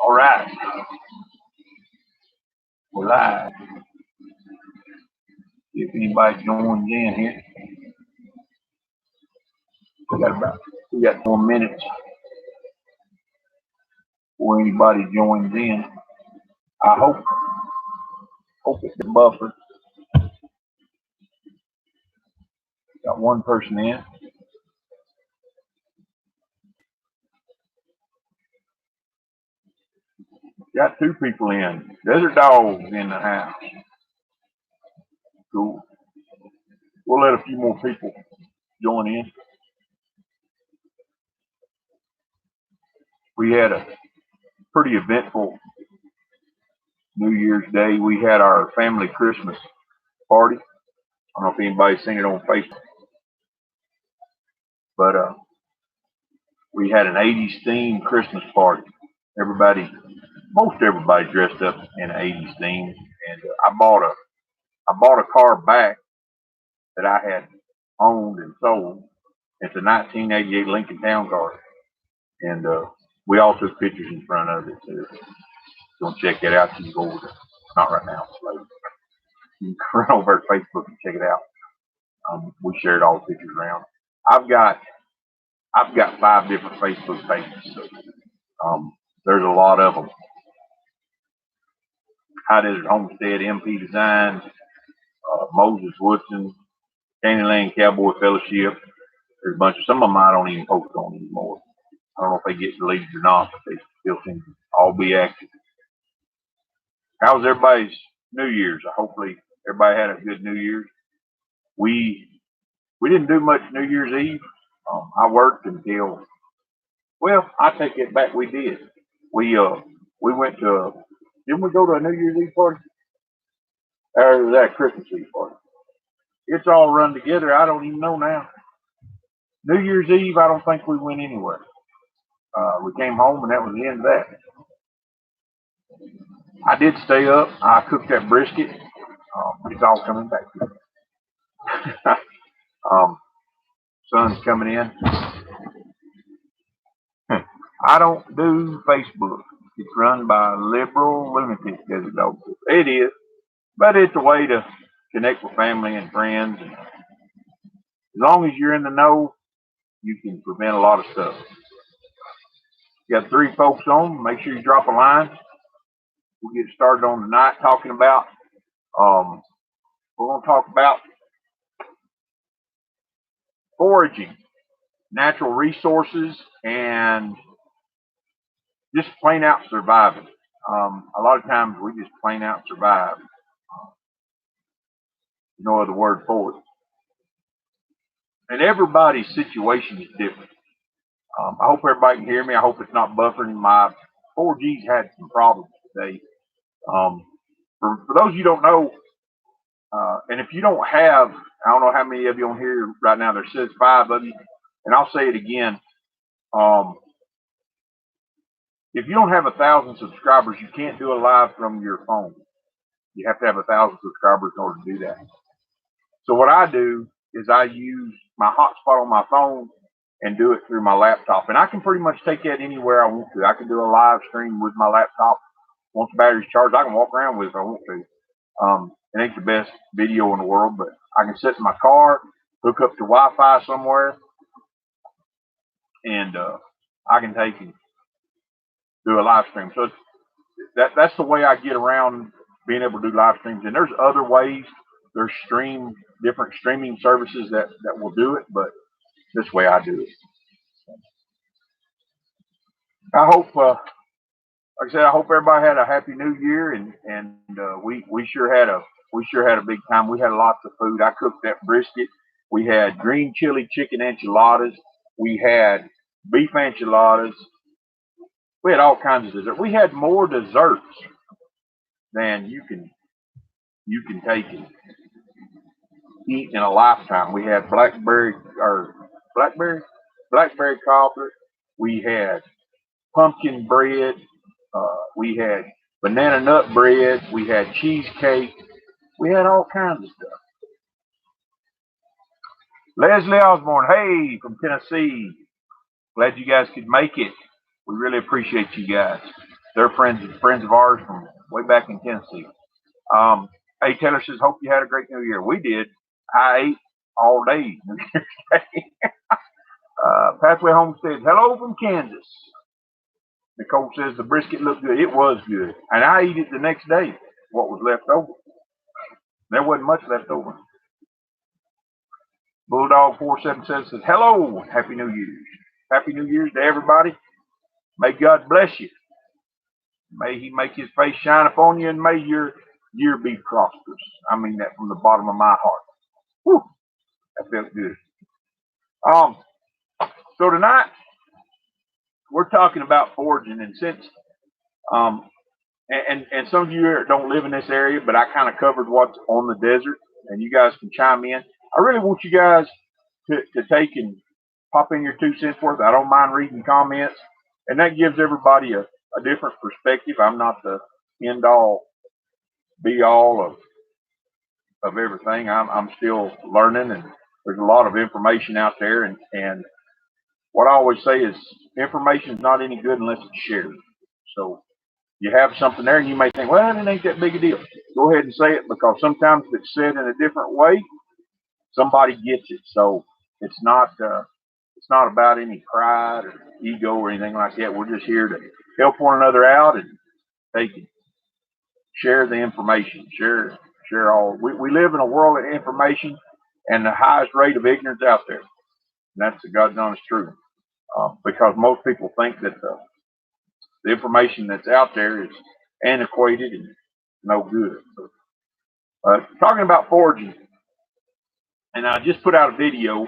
All right. We're live. If anybody joins in here, we got 4 minutes before anybody joins in. I hope it's the buffer. Got one person in. Got 2 people in. Desert Dogs in the house. Cool. We'll let a few more people join in. We had a pretty eventful New Year's Day. We had our family Christmas party. I don't know if anybody's seen it on Facebook, but we had an 80s themed Christmas party. Most everybody dressed up in an 80s theme, and I bought a car back that I had owned and sold. It's a 1988 Lincoln Town Car, and we all took pictures in front of it. So if you want to check that out, you can go over there. Not right now, it's later. You can run over to Facebook and check it out. We shared all the pictures around. I've got 5 different Facebook pages. So, there's a lot of them. High Desert Homestead, MP Designs, Moses Woodson, Candyland Cowboy Fellowship. There's a bunch of some of them I don't even post on anymore. I don't know if they get deleted or not, but they still seem to all be active. How's everybody's New Year's? Hopefully everybody had a good New Year's. We didn't do much New Year's Eve. I worked until, well, I take it back. We did. We went to, didn't we go to a New Year's Eve party? Or was that a Christmas Eve party? It's all run together. I don't even know now. New Year's Eve, I don't think we went anywhere. We came home and that was the end of that. I did stay up. I cooked that brisket. It's all coming back. Sun's coming in. I don't do Facebook. It's run by liberal lunatics, Desert Dogs. It is, but it's a way to connect with family and friends. And as long as you're in the know, you can prevent a lot of stuff. You got 3 folks on. Make sure you drop a line. We'll get started on tonight talking about. We're going to talk about foraging, natural resources, and just plain out surviving. A lot of times we just plain out survive. No other word for it. And everybody's situation is different. I hope everybody can hear me. I hope it's not buffering. My 4G's had some problems today. For those of you who don't know, and if you don't have, I don't know how many of you on here right now, there says 5 of you, and I'll say it again. If you don't have 1,000 subscribers, you can't do a live from your phone. You have to have 1,000 subscribers in order to do that. So what I do is I use my hotspot on my phone and do it through my laptop. And I can pretty much take that anywhere I want to. I can do a live stream with my laptop. Once the battery's charged, I can walk around with it if I want to. It ain't the best video in the world, but I can sit in my car, hook up to Wi-Fi somewhere, and I can take and do a live stream. So that's the way I get around being able to do live streams. And there's other ways. There's different streaming services that will do it, but this way I do it. I hope, like I said, I hope everybody had a happy New Year, and we sure had a big time. We had lots of food. I cooked that brisket. We had green chili chicken enchiladas. We had beef enchiladas. We had all kinds of dessert. We had more desserts than you can take and eat in a lifetime. We had blackberry cobbler. We had pumpkin bread. We had banana nut bread. We had cheesecake. We had all kinds of stuff. Leslie Osborne, hey, from Tennessee. Glad you guys could make it. We really appreciate you guys. They're friends of ours from way back in Tennessee. Hey, Taylor says, hope you had a great New Year. We did. I ate all day New Year's Day. Pathway Home says, hello from Kansas. Nicole says the brisket looked good. It was good. And I ate it the next day, what was left over. There wasn't much left over. Bulldog 477 says, hello, Happy New Year's. Happy New Year's to everybody. May God bless you. May he make his face shine upon you, and may your year be prosperous. I mean that from the bottom of my heart. Whew, that felt good. So tonight, we're talking about foraging, and since and some of you don't live in this area, but I kind of covered what's on the desert, and you guys can chime in. I really want you guys to take and pop in your 2 cents worth. I don't mind reading comments, and that gives everybody a different perspective. I'm not the end all, be all of everything. I'm still learning, and there's a lot of information out there, and what I always say is information is not any good unless it's shared. So you have something there, and you may think, well, it ain't that big a deal. Go ahead and say it, because sometimes if it's said in a different way, somebody gets it. So it's not about any pride or ego or anything like that. We're just here to help one another out, and they can share the information. Share all. We live in a world of information, and the highest rate of ignorance out there. And that's the God's honest truth. Because most people think that the information that's out there is antiquated and no good. So, talking about foraging, and I just put out a video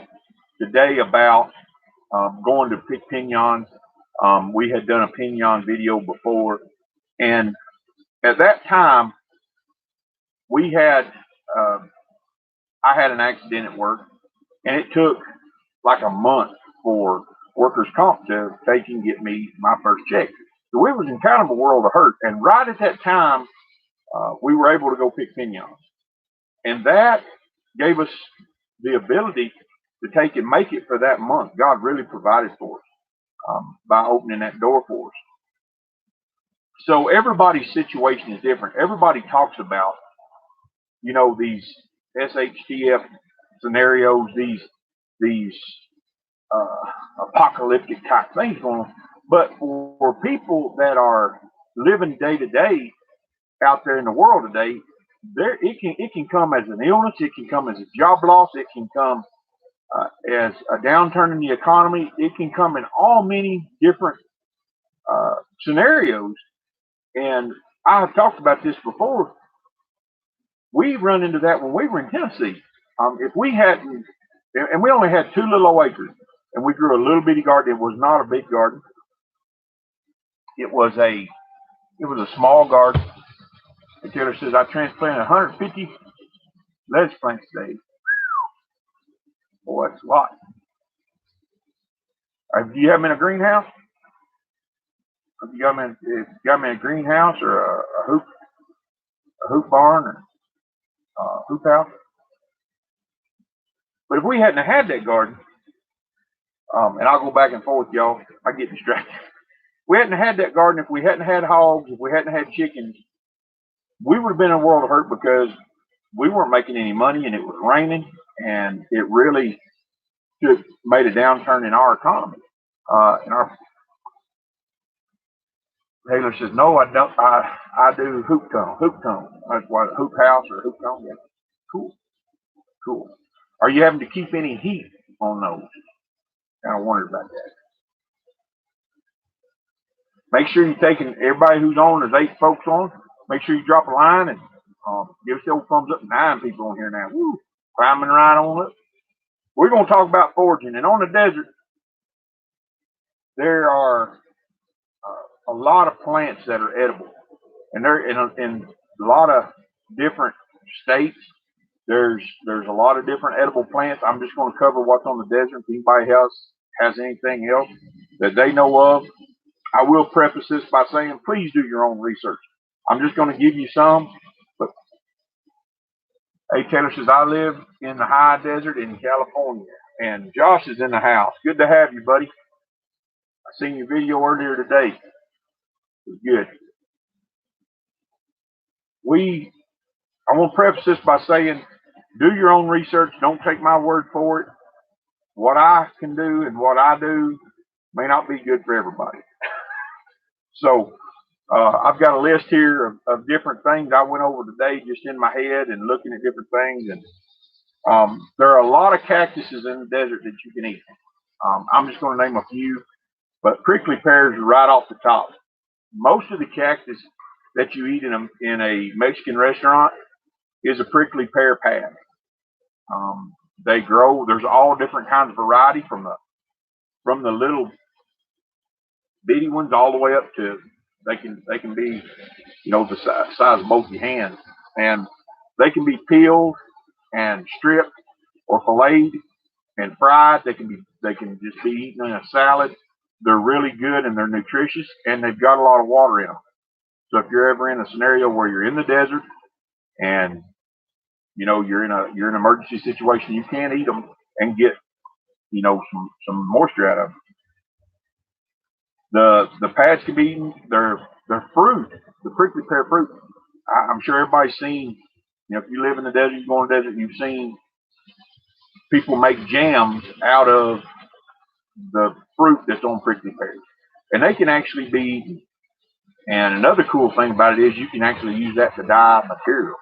today about going to pick piñons. We had done a piñon video before, and at that time, we had I had an accident at work, and it took like a month for workers' comp to take and get me my first check. So we was in kind of a world of hurt, and right at that time, we were able to go pick piñons, and that gave us the ability to take and make it for that month. God really provided for us by opening that door for us. So everybody's situation is different. Everybody talks about, these SHTF scenarios, these apocalyptic type things going on. But for people that are living day to day out there in the world today, it can come as an illness, it can come as a job loss, it can come as a downturn in the economy, it can come in all many different scenarios. And I have talked about this before. We run into that when we were in Tennessee. If we hadn't, and we only had 2 little old acres, and we grew a little bitty garden. It was not a big garden. It was a small garden. And Taylor says, I transplanted 150 lettuce plants today. Boy, that's a lot. Do you have them in a greenhouse? If you got them in a greenhouse or a hoop barn or a hoop house. But if we hadn't had that garden, and I'll go back and forth, y'all, I get distracted. We hadn't had that garden, if we hadn't had hogs, if we hadn't had chickens, we would have been in a world of hurt, because we weren't making any money, and it was raining, and it really made a downturn in our economy. Taylor says, no, I don't. I do hoop tone. That's what, hoop house or hoop tone. Yeah. Cool. Are you having to keep any heat on those? I wondered about that. Make sure you're taking everybody who's on. There's 8 folks on. Make sure you drop a line and give us the old thumbs up. 9 people on here now. Woo, climbing right on up. We're going to talk about foraging, and on the desert, there are a lot of plants that are edible, and they're in a lot of different states. There's a lot of different edible plants. I'm just going to cover what's on the desert. If anybody else has anything else that they know of, I will preface this by saying, please do your own research. I'm just going to give you some. But hey, Taylor says, I live in the high desert in California, and Josh is in the house. Good to have you, buddy. seen your video earlier today. It was good. I want to preface this by saying, do your own research. Don't take my word for it. What I can do and what I do may not be good for everybody. So I've got a list here of different things I went over today just in my head and looking at different things. And there are a lot of cactuses in the desert that you can eat. I'm just going to name a few, but prickly pears are right off the top. Most of the cactus that you eat in a Mexican restaurant is a prickly pear pad. They grow. There's all different kinds of variety from the little bitty ones all the way up to they can be the size of both your hands, and they can be peeled and stripped or filleted and fried. They can just be eaten in a salad. They're really good and they're nutritious and they've got a lot of water in them. So if you're ever in a scenario where you're in the desert and you're in an emergency situation, you can eat them and get some moisture out of them. The pads can be eaten. They're fruit, the prickly pear fruit. I'm sure everybody's seen. If you live in the desert, you go in the desert, you've seen people make jams out of the fruit that's on prickly pears, and they can actually be eaten. And another cool thing about it is you can actually use that to dye material.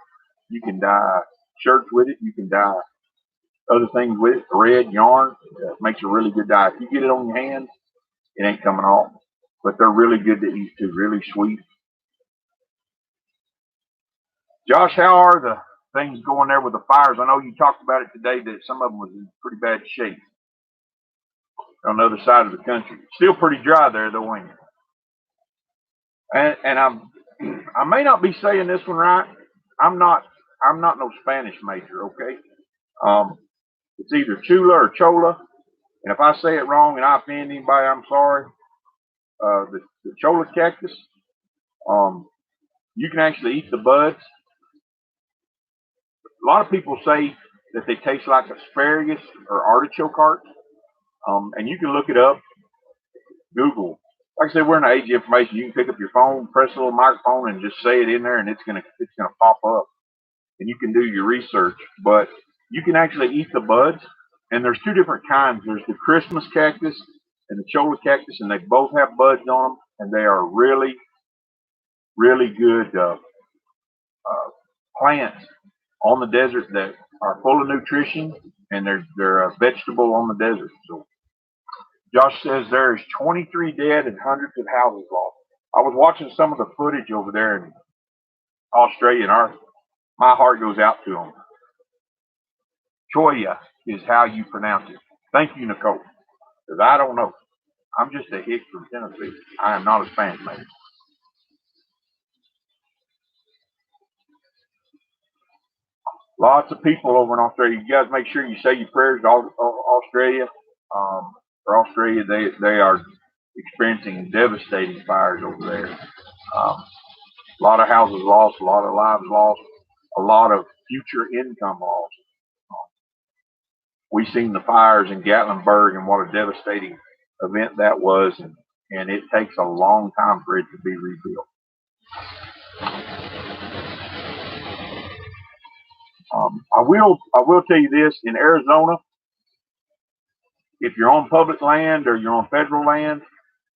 You can dye shirts with it. You can dye other things with it. Thread, yarn, makes a really good dye. If you get it on your hands, it ain't coming off. But they're really good to eat too. Really sweet. Josh, how are the things going there with the fires? I know you talked about it today that some of them was in pretty bad shape on the other side of the country. Still pretty dry there though, ain't it? And I may not be saying this one right. I'm not no Spanish major, okay? It's either chula or chola, and if I say it wrong and I offend anybody, I'm sorry. The chola cactus, you can actually eat the buds. A lot of people say that they taste like asparagus or artichoke hearts, and you can look it up. Google. Like I said, we're in the age of information. You can pick up your phone, press a little microphone, and just say it in there, and it's gonna pop up, and you can do your research. But you can actually eat the buds, and there's two different kinds. There's the Christmas cactus and the chola cactus, and they both have buds on them, and they are really, really good plants on the desert that are full of nutrition, and they're a vegetable on the desert. So Josh says there's 23 dead and hundreds of houses lost. I was watching some of the footage over there in Australia, and my heart goes out to them. Choya is how you pronounce it. Thank you, Nicole, because I don't know. I'm just a hick from Tennessee. I am not a Spanish major. Lots of people over in Australia. You guys make sure you say your prayers to Australia. For Australia, they are experiencing devastating fires over there. A lot of houses lost, a lot of lives lost, a lot of future income lost. We've seen the fires in Gatlinburg and what a devastating event that was, and it takes a long time for it to be rebuilt. I will tell you this: in Arizona, if you're on public land or you're on federal land,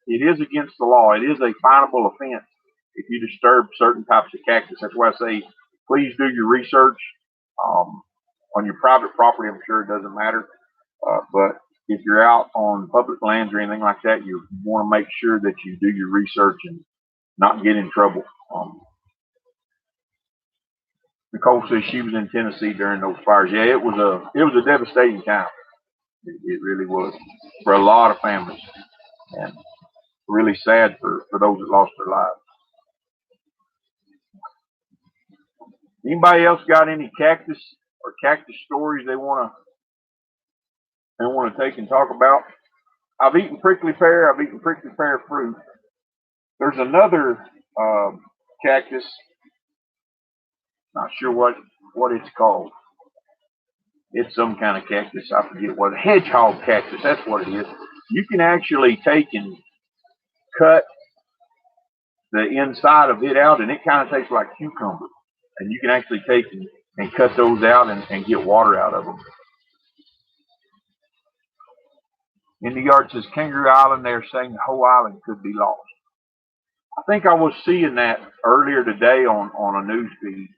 it is against the law. It is a finable offense if you disturb certain types of cactus. That's why I say, please do your research. On your private property, I'm sure it doesn't matter. But if you're out on public lands or anything like that, you want to make sure that you do your research and not get in trouble. Nicole says she was in Tennessee during those fires. Yeah, it was a devastating time. It really was for a lot of families, and really sad for those that lost their lives. Anybody else got any cactus or cactus stories they want to take and talk about? I've eaten prickly pear. I've eaten prickly pear fruit. There's another cactus. Not sure what it's called. It's some kind of cactus. I forget what. Hedgehog cactus. That's what it is. You can actually take and cut the inside of it out, and it kind of tastes like cucumber. And you can actually take and cut those out and get water out of them. In the yard, it says Kangaroo Island. They're saying the whole island could be lost. I think I was seeing that earlier today on a news feed.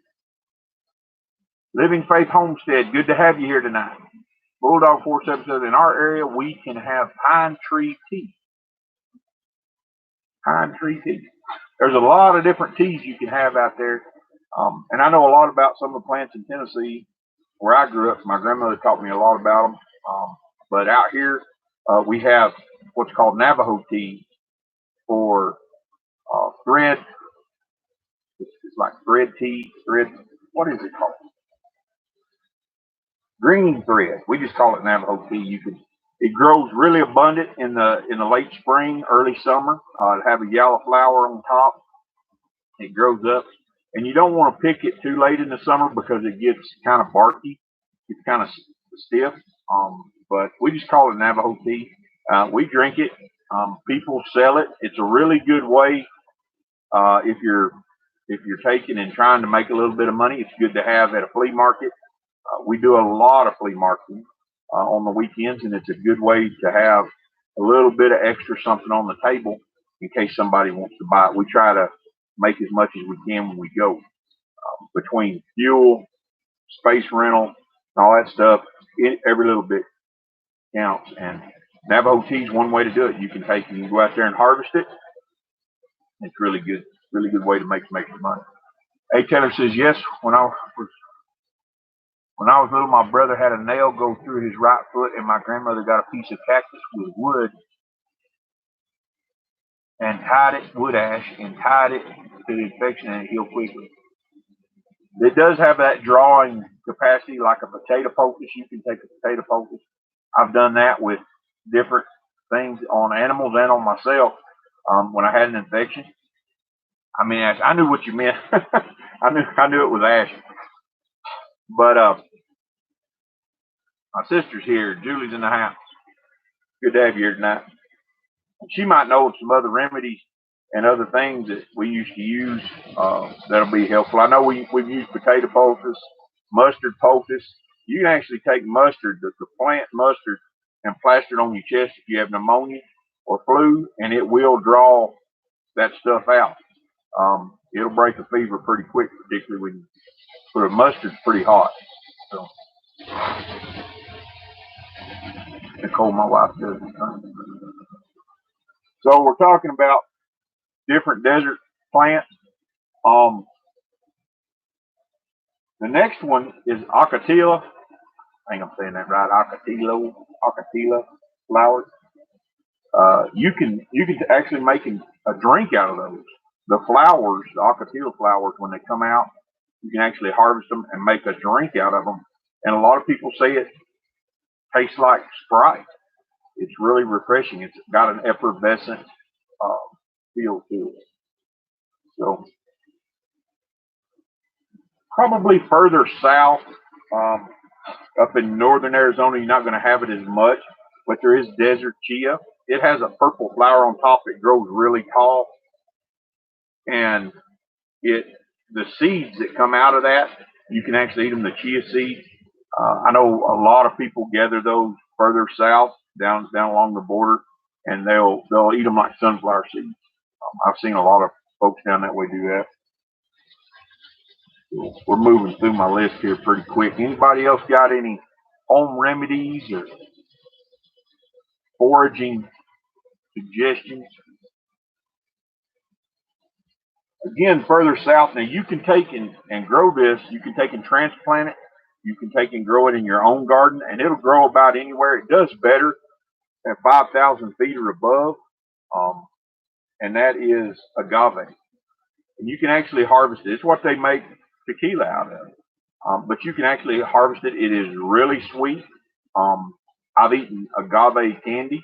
Living Faith Homestead, good to have you here tonight. Bulldog 477, in our area, we can have pine tree tea. Pine tree tea. There's a lot of different teas you can have out there. And I know a lot about some of the plants in Tennessee where I grew up. My grandmother taught me a lot about them. But out here, we have what's called Navajo tea for thread. It's like thread tea, what is it called? Green thread. We just call it Navajo tea. It grows really abundant in the late spring, early summer. It have a yellow flower on top. It grows up, and you don't want to pick it too late in the summer because it gets kind of barky. It's kind of stiff. But we just call it Navajo tea. We drink it. People sell it. It's a really good way if you're taking and trying to make a little bit of money. It's good to have at a flea market. We do a lot of flea marketing on the weekends, and it's a good way to have a little bit of extra something on the table in case somebody wants to buy it. We try to make as much as we can when we go. Between fuel, space rental, and all that stuff, every little bit counts. And Navajo tea is one way to do it. You can go out there and harvest it. It's really good way to make some extra money. A. Taylor says, yes, when I was little, my brother had a nail go through his right foot, and my grandmother got a piece of cactus with wood and wood ash, and tied it to the infection, and it healed quickly. It does have that drawing capacity like a potato poultice. You can take a potato poultice. I've done that with different things on animals and on myself when I had an infection. I mean, I knew what you meant. I knew it was ash. But my sister's here. Julie's in the house. Good to have you here tonight. She might know some other remedies and other things that we used to use that'll be helpful. I know we've used potato poultice, mustard poultice. You can actually take mustard, the plant mustard, and plaster it on your chest if you have pneumonia or flu, and it will draw that stuff out. It'll break a fever pretty quick, particularly when you put a mustard's pretty hot. So Nicole, my wife, does the same. So we're talking about different desert plants. The next one is Ocatilla. I think I'm saying that right. Ocatilla flowers. You can actually make a drink out of those. The flowers, the Ocatilla flowers, when they come out, you can actually harvest them and make a drink out of them. And a lot of people say it tastes like Sprite. It's really refreshing. It's got an effervescent feel to it. So probably further south, up in northern Arizona, you're not going to have it as much, but there is desert chia. It has a purple flower on top. It grows really tall, and the seeds that come out of that, you can actually eat them. The chia seeds. I know a lot of people gather those further south, down along the border, and they'll eat them like sunflower seeds. I've seen a lot of folks down that way do that. So we're moving through my list here pretty quick. Anybody else got any home remedies or foraging suggestions? Again, further south, now you can take and grow this. You can take and transplant it. You can take and grow it in your own garden, and it'll grow about anywhere. It does better at 5,000 feet or above, and that is agave. And you can actually harvest it. It's what they make tequila out of. But you can actually harvest it. It is really sweet. I've eaten agave candy.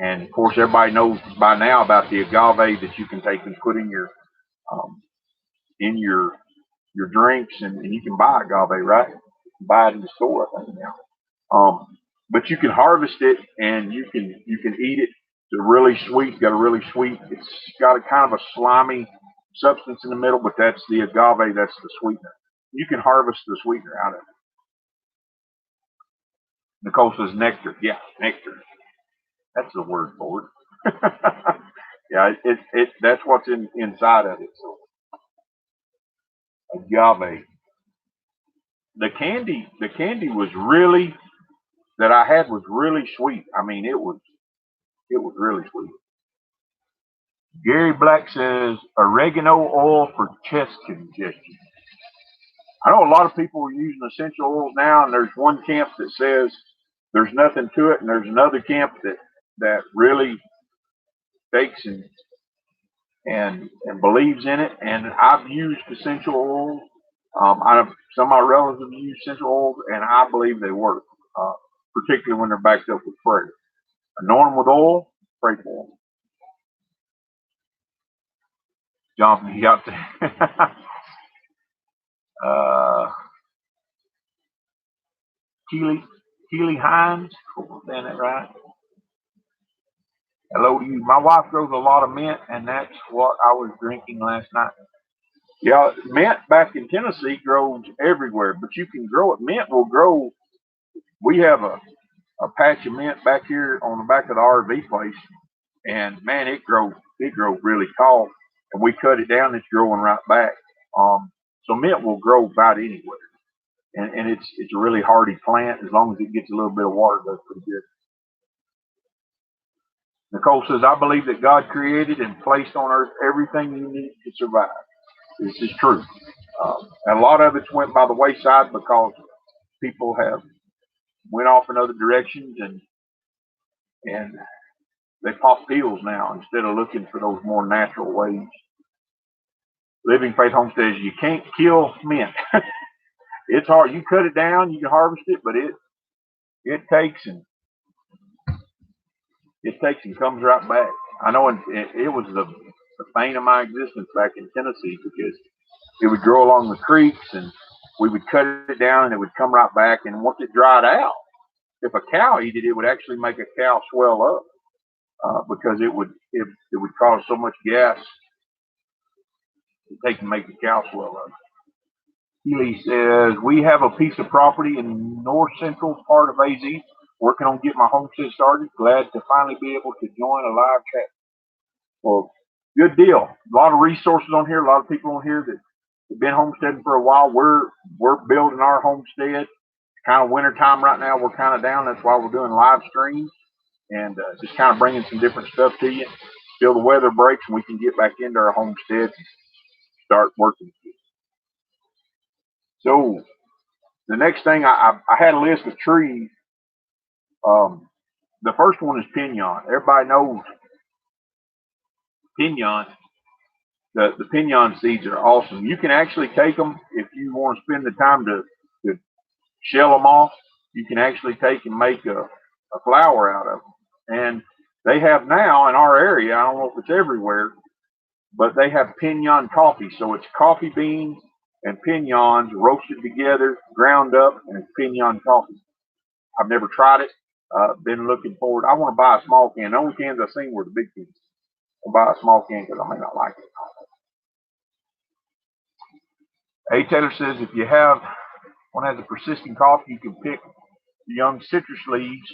And of course, everybody knows by now about the agave that you can take and put in your drinks, and you can buy agave, right? You can buy it in the store, I think now. But you can harvest it, and you can eat it It's a really sweet, got a really sweet, it's got a kind of a slimy substance in the middle, but that's the agave, that's the sweetener. You can harvest the sweetener out of it. Nicole says nectar. Yeah, nectar. That's the word for it. Yeah, that's what's inside of it. So agave. The candy was really that I had was really sweet. I mean, it was really sweet. Gary Black says oregano oil for chest congestion. I know a lot of people are using essential oils now, and there's one camp that says there's nothing to it, and there's another camp that really takes and believes in it. And I've used essential oils. Some of my relatives have used essential oils, and I believe they work, particularly when they're backed up with prayer. Anoint them with oil, pray for them. Jonathan, you got to. Keely Hines, hope I'm saying that right. Hello to you. My wife grows a lot of mint, and that's what I was drinking last night. Yeah, mint back in Tennessee grows everywhere, but you can grow it. Mint will grow. We have a patch of mint back here on the back of the RV place, and man, it grows really tall. And we cut it down, it's growing right back. So mint will grow about anywhere. And it's a really hardy plant. As long as it gets a little bit of water, that's pretty good. Nicole says, I believe that God created and placed on earth everything you need to survive. This is true. And a lot of it's went by the wayside because people have went off in other directions and they pop pills now instead of looking for those more natural ways. Living Faith Homestead, you can't kill mint. It's hard. You cut it down, you can harvest it, but it takes and comes right back. I know it was the bane of my existence back in Tennessee because it would grow along the creeks and we would cut it down and it would come right back. And once it dried out, if a cow ate it, it would actually make a cow swell up because it would cause so much gas to take and make the cow swell up. Healy says, we have a piece of property in the north central part of AZ. Working on getting my homestead started. Glad to finally be able to join a live chat. Well, good deal. A lot of resources on here. A lot of people on here that have been homesteading for a while. We're building our homestead. Kind of winter time right now. We're kind of down. That's why we're doing live streams and just kind of bringing some different stuff to you. Till the weather breaks and we can get back into our homestead and start working. So the next thing, I had a list of trees. The first one is pinon. Everybody knows pinon. The pinon seeds are awesome. You can actually take them if you want to spend the time to shell them off. You can actually take and make a flour out of them. And they have now in our area, I don't know if it's everywhere, but they have pinon coffee. So it's coffee beans and pinons roasted together, ground up, and it's pinon coffee. I've never tried it. Been looking forward. I want to buy a small can. The only cans I've seen were the big cans. I'll buy a small can because I may not like it. A. Taylor says if you have one has a persistent cough, you can pick the young citrus leaves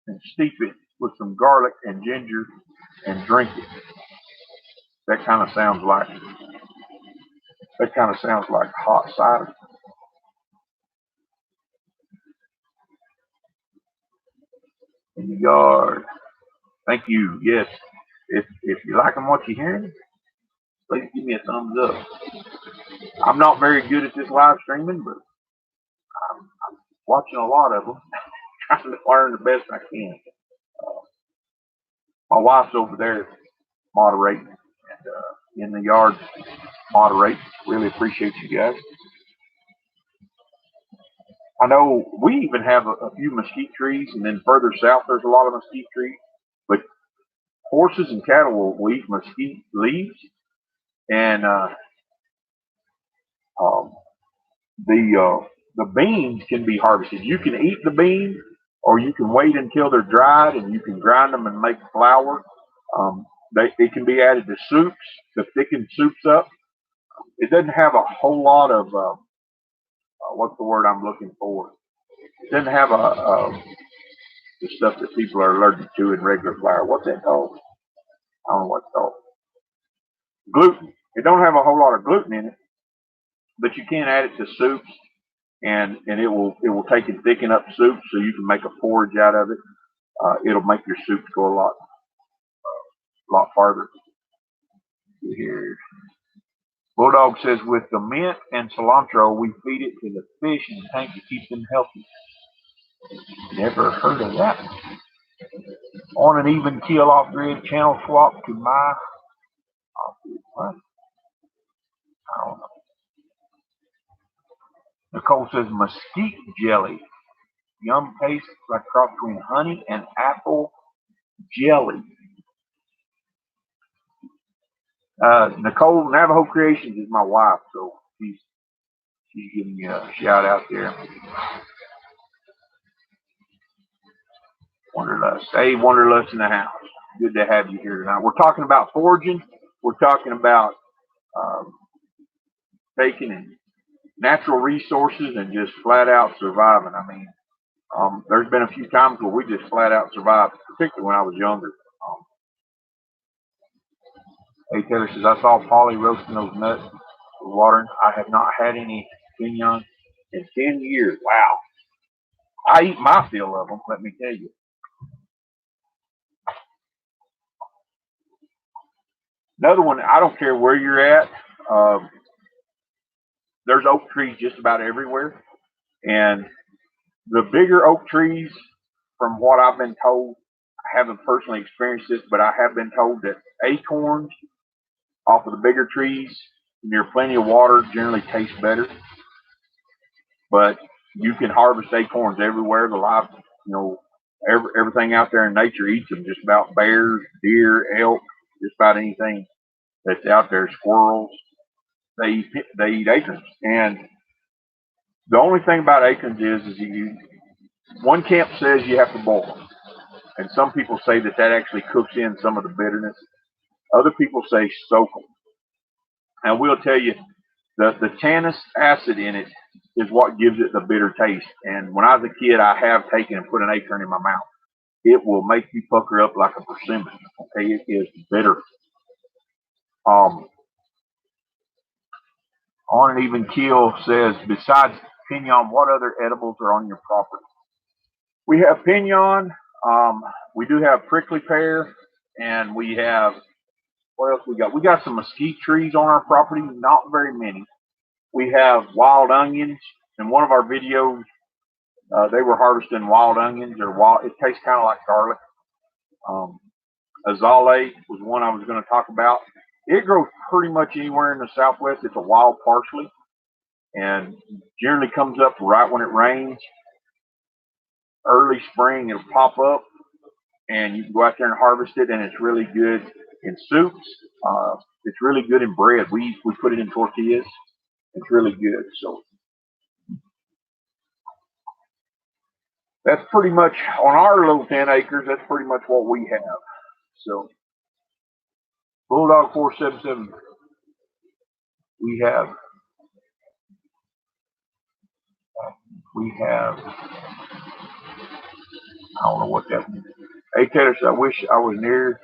and steep it with some garlic and ginger and drink it. That kind of sounds like hot cider. In the yard. Thank you. Yes. If you like what you're hearing, please give me a thumbs up. I'm not very good at this live streaming, but I'm watching a lot of them, trying to learn the best I can. My wife's over there moderating and in the yard moderating. Really appreciate you guys. I know we even have a few mesquite trees, and then further south there's a lot of mesquite trees. But horses and cattle will eat mesquite leaves, and the beans can be harvested. You can eat the beans, or you can wait until they're dried, and you can grind them and make flour. It can be added to soups to thicken soups up. It doesn't have a whole lot of, what's the word I'm looking for? It doesn't have the stuff that people are allergic to in regular flour. What's that called? I don't know what it's called. Gluten. It don't have a whole lot of gluten in it, but you can add it to soups, and it will take and thicken up soup, so you can make a porridge out of it. It'll make your soups go a lot farther. Here, Bulldog says with the mint and cilantro, we feed it to the fish in the tank to keep them healthy. Never heard of that. On an even keel off grid, channel swap to my. What? I don't know. Nicole says mesquite jelly. Yum taste like a cross between honey and apple jelly. Nicole, Navajo Creations is my wife, so she's giving you a shout out there. Wanderlust. Hey, Wanderlust in the house. Good to have you here tonight. We're talking about foraging. We're talking about taking in natural resources and just flat out surviving. I mean, there's been a few times where we just flat out survived, particularly when I was younger. Hey, Taylor says, I saw Polly roasting those nuts with water. I have not had any pinon in 10 years. Wow. I eat my fill of them, let me tell you. Another one, I don't care where you're at. There's oak trees just about everywhere. And the bigger oak trees, from what I've been told, I haven't personally experienced this, but I have been told that acorns off of the bigger trees near plenty of water generally taste better. But you can harvest acorns everywhere. The live, everything out there in nature eats them. Just about bears, deer, elk, just about anything that's out there. Squirrels, they eat acorns. And the only thing about acorns is one camp says you have to boil them, and some people say that actually cooks in some of the bitterness. Other people say soak them. And we'll tell you, the tannous acid in it is what gives it the bitter taste. And when I was a kid, I have taken and put an acorn in my mouth. It will make you pucker up like a persimmon. Okay, it is bitter. On an even keel says, besides pinon, what other edibles are on your property? We have pinon. We do have prickly pear, and we have, what else we got? We got some mesquite trees on our property, not very many. We have wild onions. In one of our videos, they were harvesting wild onions, it tastes kind of like garlic. Azalea was one I was going to talk about. It grows pretty much anywhere in the Southwest. It's a wild parsley, and generally comes up right when it rains. Early spring, it'll pop up, and you can go out there and harvest it, and it's really good in soups. It's really good in bread. We put it in tortillas. It's really good. So that's pretty much, on our little 10 acres, that's pretty much what we have. So Bulldog 477, we have, I don't know what that means. Hey, Taylor, I wish I was near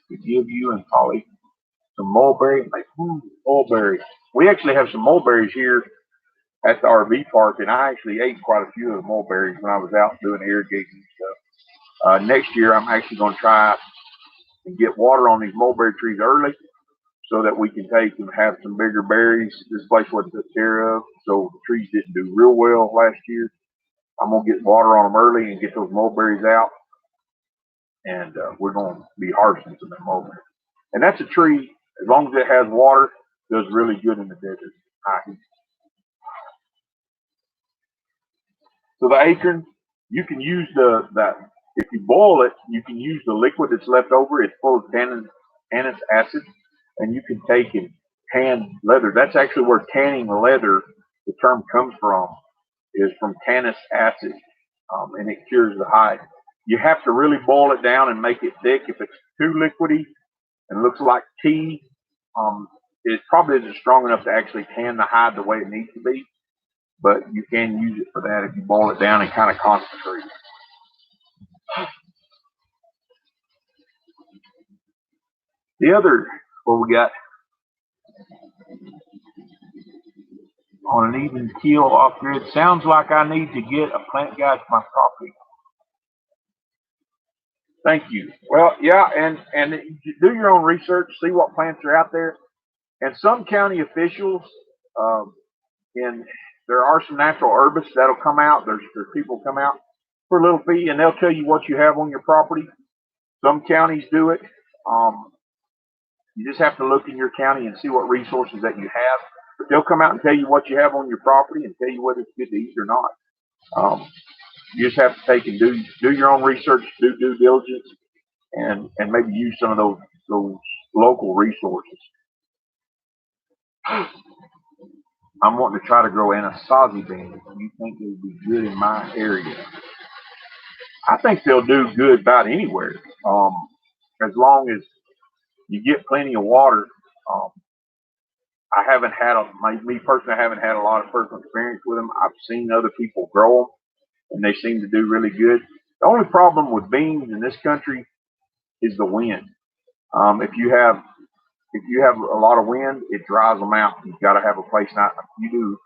to give you and Polly some mulberry. Like, mulberry. We actually have some mulberries here at the RV park, and I actually ate quite a few of the mulberries when I was out doing irrigating and stuff. Next year, I'm actually going to try and get water on these mulberry trees early so that we can take and have some bigger berries. This place wasn't took care of, so the trees didn't do real well last year. I'm going to get water on them early and get those mulberries out, and we're going to be harvesting some of the mulberries. And that's a tree, as long as it has water, does really good in the desert. So the acorn, you can use that. If you boil it, you can use the liquid that's left over. It's full of tannous acid, and you can take and tan leather. That's actually where tanning leather, the term comes from, is from tannous acid, and it cures the hide. You have to really boil it down and make it thick. If it's too liquidy and looks like tea, it probably isn't strong enough to actually tan the hide the way it needs to be. But you can use it for that if you boil it down and kind of concentrate. The other, what we got on an even keel off grid, sounds like I need to get a plant guide to my property. Thank you. Well, yeah, and do your own research, see what plants are out there. And some county officials, and there are some natural herbicists that'll come out. There's people come out for a little fee, and they'll tell you what you have on your property. Some counties do it. You just have to look in your county and see what resources that you have. But they'll come out and tell you what you have on your property and tell you whether it's good to eat or not. You just have to take and do your own research, do due diligence, and maybe use some of those local resources. I'm wanting to try to grow anasazi beans. You think they would be good in my area? I think they'll do good about anywhere, as long as you get plenty of water. I haven't had me personally, I haven't had a lot of personal experience with them. I've seen other people grow them, and they seem to do really good. The only problem with beans in this country is the wind. If you have a lot of wind, it dries them out. You've got to have a place. Now you do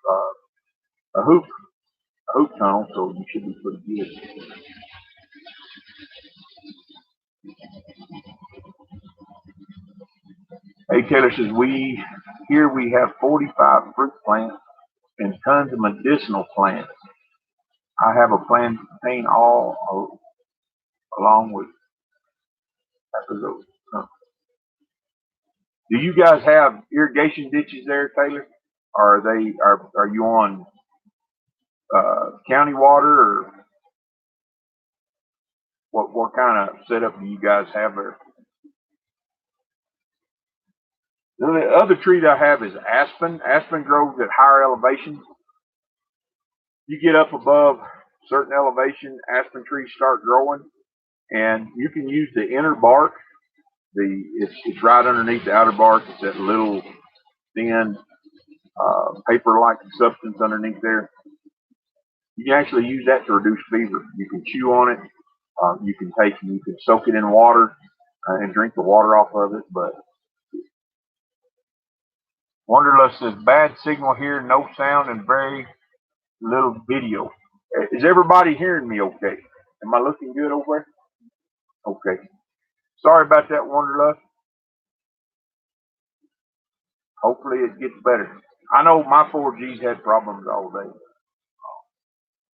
a hoop tunnel, so you should be pretty good. Hey, Taylor says, we have 45 fruit plants and tons of medicinal plants. I have a plan to paint all along with those. Do you guys have irrigation ditches there, Taylor? Or are you on county water, or what kind of setup do you guys have there? The other tree that I have is aspen. Aspen grows at higher elevations. You get up above certain elevation, aspen trees start growing, and you can use the inner bark. It's right underneath the outer bark. It's that little thin paper-like substance underneath there. You can actually use that to reduce fever. You can chew on it. You can soak it in water and drink the water off of it. But Wanderlust says, bad signal here, no sound, and very little video. Is everybody hearing me okay? Am I looking good over there? Okay. Sorry about that, Wanderlust. Hopefully it gets better. I know my 4G's had problems all day.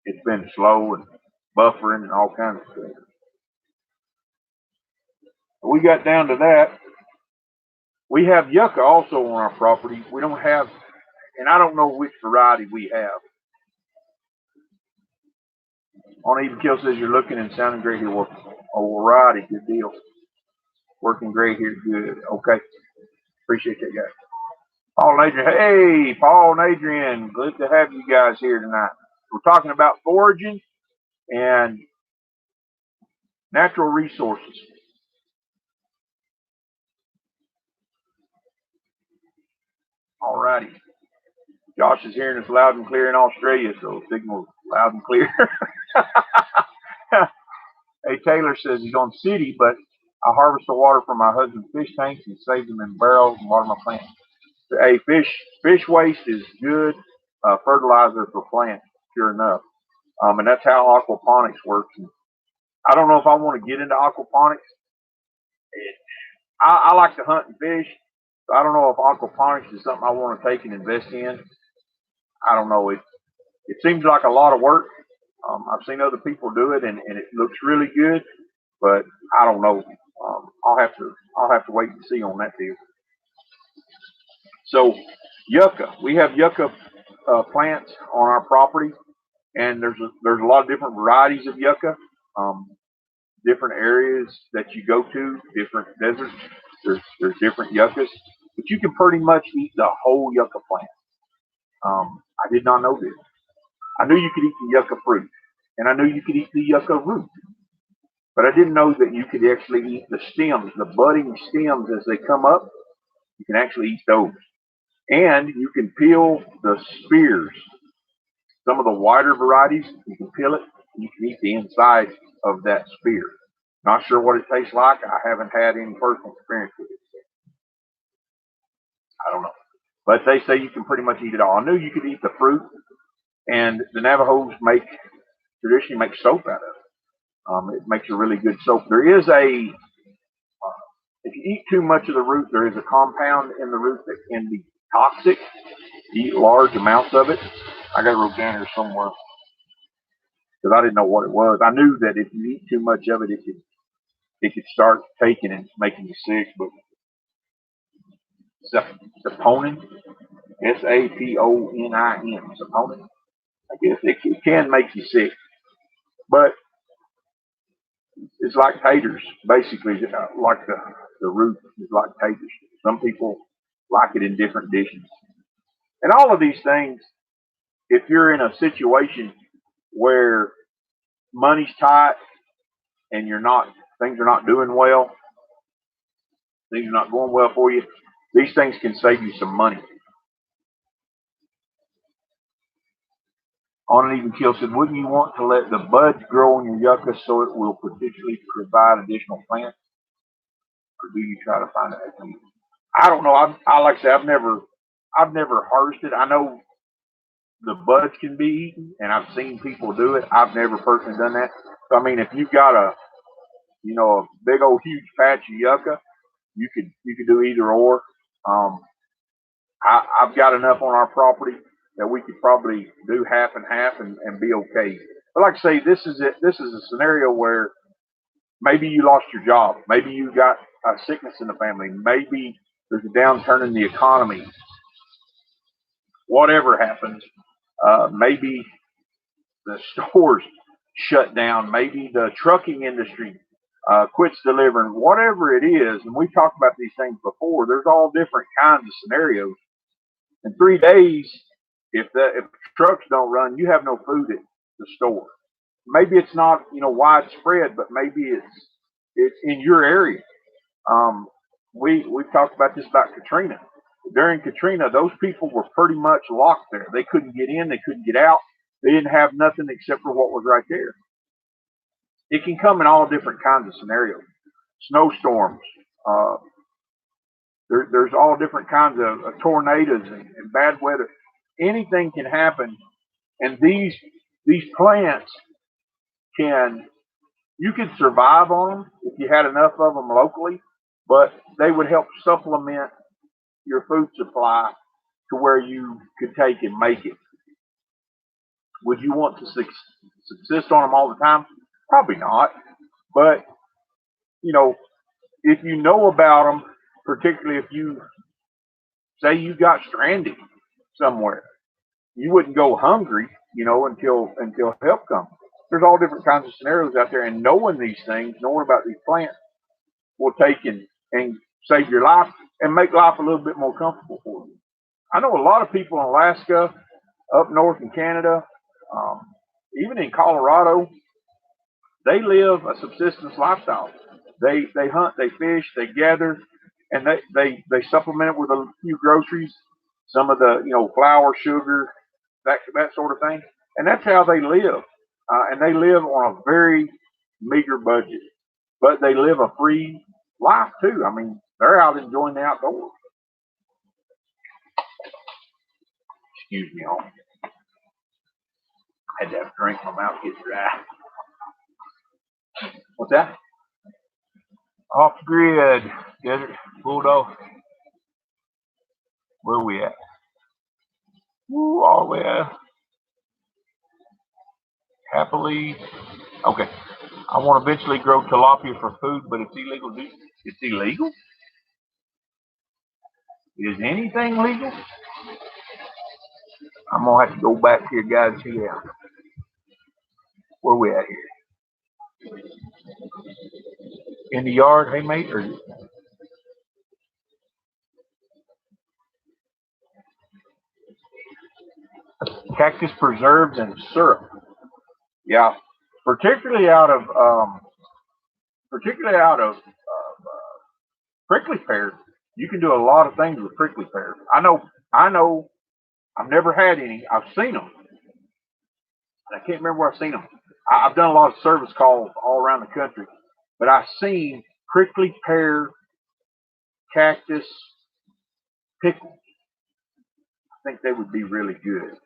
It's been slow and buffering and all kinds of stuff. We got down to that. We have yucca also on our property. We don't have, and I don't know which variety we have. On Even Kill says you're looking and sounding great here. Well, alrighty, good deal. Working great here, good. Okay, appreciate that, guys. Paul and Adrian, hey, Paul and Adrian, good to have you guys here tonight. We're talking about foraging and natural resources. Alrighty. Josh is hearing us loud and clear in Australia, so signal's loud and clear. Hey, Taylor says he's on city, but I harvest the water from my husband's fish tanks and save them in barrels and water my plants. Hey, fish waste is good fertilizer for plants, sure enough. And that's how aquaponics works. And I don't know if I want to get into aquaponics. I like to hunt and fish, so I don't know if aquaponics is something I want to take and invest in. I don't know. It seems like a lot of work. I've seen other people do it, and it looks really good, but I don't know. I'll have to wait and see on that deal. So yucca, we have yucca plants on our property, and there's a lot of different varieties of yucca. Different areas that you go to, different deserts. There's different yuccas, but you can pretty much eat the whole yucca plant. I did not know this. I knew you could eat the yucca fruit, and I knew you could eat the yucca root. But I didn't know that you could actually eat the stems, the budding stems as they come up. You can actually eat those. And you can peel the spears. Some of the wider varieties, you can peel it. You can eat the inside of that spear. Not sure what it tastes like. I haven't had any personal experience with it. I don't know. But they say you can pretty much eat it all. I knew you could eat the fruit, and the Navajos traditionally make soap out of it. It makes a really good soap. There is if you eat too much of the root, there is a compound in the root that can be toxic. You eat large amounts of it. I got it wrote down here somewhere because I didn't know what it was. I knew that if you eat too much of it, it could start taking and making you sick. But saponin, saponin, saponin. I guess it can make you sick, but it's like taters, basically. Like the root is like taters. Some people like it in different dishes. And all of these things, if you're in a situation where money's tight and things are not doing well, things are not going well for you, these things can save you some money. On an even keel said, wouldn't you want to let the buds grow on your yucca so it will potentially provide additional plants? Or do you try to find it? I don't know. I like I said, I've never harvested. I know the buds can be eaten, and I've seen people do it. I've never personally done that. So I mean, if you've got a big old huge patch of yucca, you could do either or. I've got enough on our property that we could probably do half and half and be okay. But like I say, this is it. This is a scenario where maybe you lost your job. Maybe you got a sickness in the family. Maybe there's a downturn in the economy. Whatever happens, maybe the stores shut down. Maybe the trucking industry quits delivering. Whatever it is, and we've talked about these things before, there's all different kinds of scenarios. In 3 days, if trucks don't run, you have no food at the store. Maybe it's not widespread, but maybe it's in your area. We've talked about this about Katrina. During Katrina, those people were pretty much locked there. They couldn't get in, they couldn't get out. They didn't have nothing except for what was right there. It can come in all different kinds of scenarios. Snowstorms. There's all different kinds of tornadoes and bad weather. Anything can happen, and these plants you could survive on them if you had enough of them locally, but they would help supplement your food supply to where you could take and make it. Would you want to subsist on them all the time? Probably not. But, if you know about them, particularly if you say you got stranded somewhere, you wouldn't go hungry, until help comes. There's all different kinds of scenarios out there, and knowing these things, knowing about these plants, will take and save your life and make life a little bit more comfortable for you. I know a lot of people in Alaska, up north in Canada, even in Colorado, they live a subsistence lifestyle. They hunt, they fish, they gather, and they supplement it with a few groceries, some of the flour, sugar, that sort of thing, and that's how they live. And they live on a very meager budget, but they live a free life too. I mean, they're out enjoying the outdoors. Excuse me, all. I had to have a drink. My mouth gets dry. What's that? Off the grid, Desert Bulldog. Where are we at? Woo, all the way out. Happily. Okay. I want to eventually grow tilapia for food, but it's illegal. It's illegal? Is anything legal? I'm going to have to go back here, guys. Yeah. Where we at here? In the yard, hey, mate? Or cactus preserves and syrup. Yeah. Particularly out of particularly out of prickly pear. You can do a lot of things with prickly pear. I know. I've never had any. I've seen them. I can't remember where I've seen them. I've done a lot of service calls all around the country, but I've seen prickly pear cactus pickles. I think they would be really good.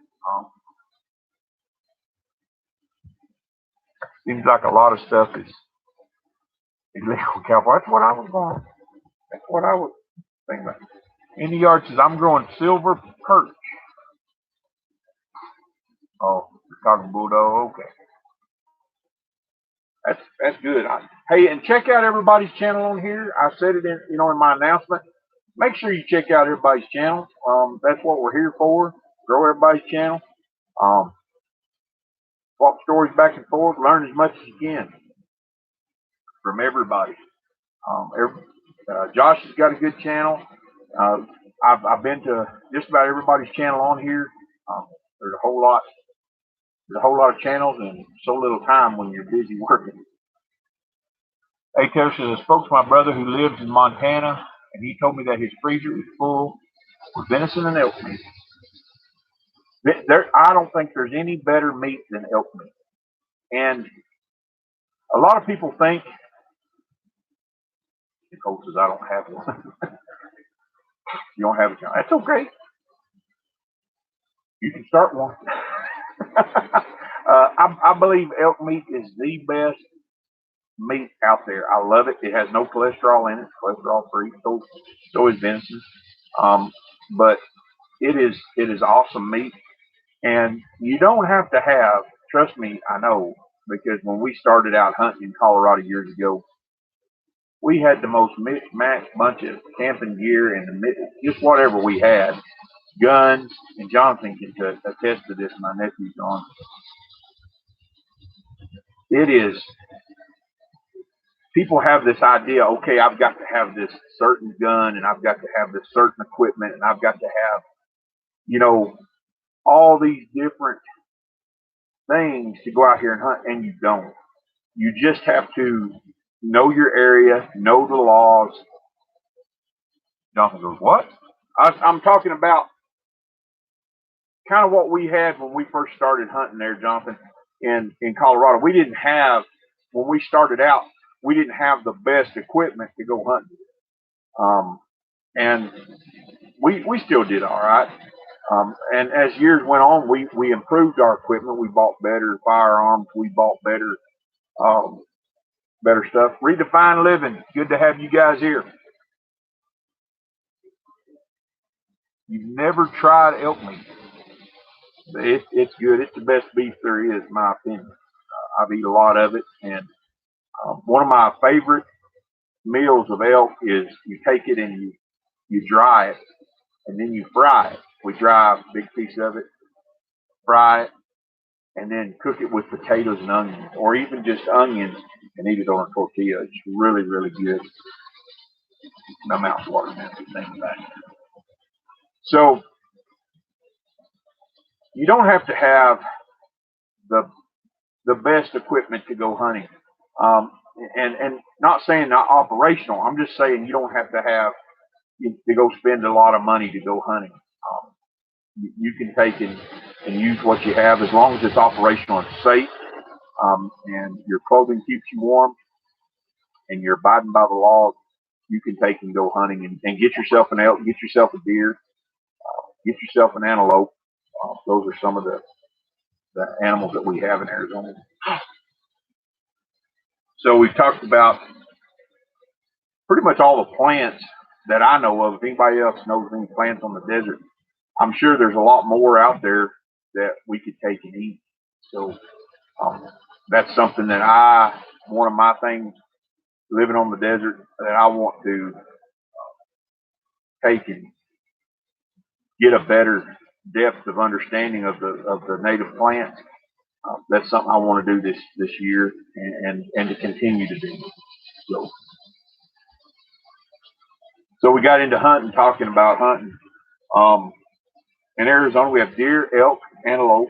Seems like a lot of stuff is illegal cowboy. That's what I was going. That's what I was thinking about. In the yard says I'm growing silver perch. Oh, you're talking bulldog. Okay, that's good. Hey, and check out everybody's channel on here. I said it in my announcement. Make sure you check out everybody's channel. That's what we're here for. Grow everybody's channel. Swap stories back and forth. Learn as much as you can from everybody. Josh has got a good channel. I've been to just about everybody's channel on here. There's a whole lot. There's a whole lot of channels and so little time when you're busy working. Hey, Taylor says, I spoke to my brother who lives in Montana, and he told me that his freezer is full with venison and elk meat. I don't think there's any better meat than elk meat. And a lot of people think, Nicole says, I don't have one. You don't have a channel. That's okay. You can start one. I believe elk meat is the best meat out there. I love it. It has no cholesterol in it, cholesterol free. So is venison. But it is awesome meat. And you don't have to have, trust me, I know, because when we started out hunting in Colorado years ago, we had the most mixed-match bunch of camping gear and just whatever we had, guns, and Jonathan can attest to this, my nephew John. It is, people have this idea, okay, I've got to have this certain gun, and I've got to have this certain equipment, and I've got to have, all these different things to go out here and hunt, and you don't. You just have to know your area, know the laws. Jonathan goes, what? I'm talking about kind of what we had when we first started hunting there, Jonathan, in Colorado. We didn't have, when we started out, we didn't have the best equipment to go hunting. And we still did all right. And as years went on, we improved our equipment. We bought better firearms. We bought better stuff. Redefine Living. Good to have you guys here. You've never tried elk meat. It's good. It's the best beef there is, in my opinion. I've eaten a lot of it, and one of my favorite meals of elk is you take it and you dry it, and then you fry it. We dry a big piece of it, fry it, and then cook it with potatoes and onions, or even just onions and eat it on a tortilla. It's really, really good. My mouth's watering now thinking about it. So you don't have to have the best equipment to go hunting. And not saying not operational. I'm just saying you don't have to have to go spend a lot of money to go hunting. You can take and use what you have as long as it's operational and safe, and your clothing keeps you warm, and you're abiding by the laws. You can take and go hunting and get yourself an elk, get yourself a deer, get yourself an antelope. Those are some of the animals that we have in Arizona. So we've talked about pretty much all the plants that I know of. If anybody else knows any plants on the desert, I'm sure there's a lot more out there that we could take and eat. So that's something that one of my things living on the desert that I want to take and get a better depth of understanding of the native plants. That's something I want to do this year and to continue to do. So we got into hunting, talking about hunting. In Arizona, we have deer, elk, antelope,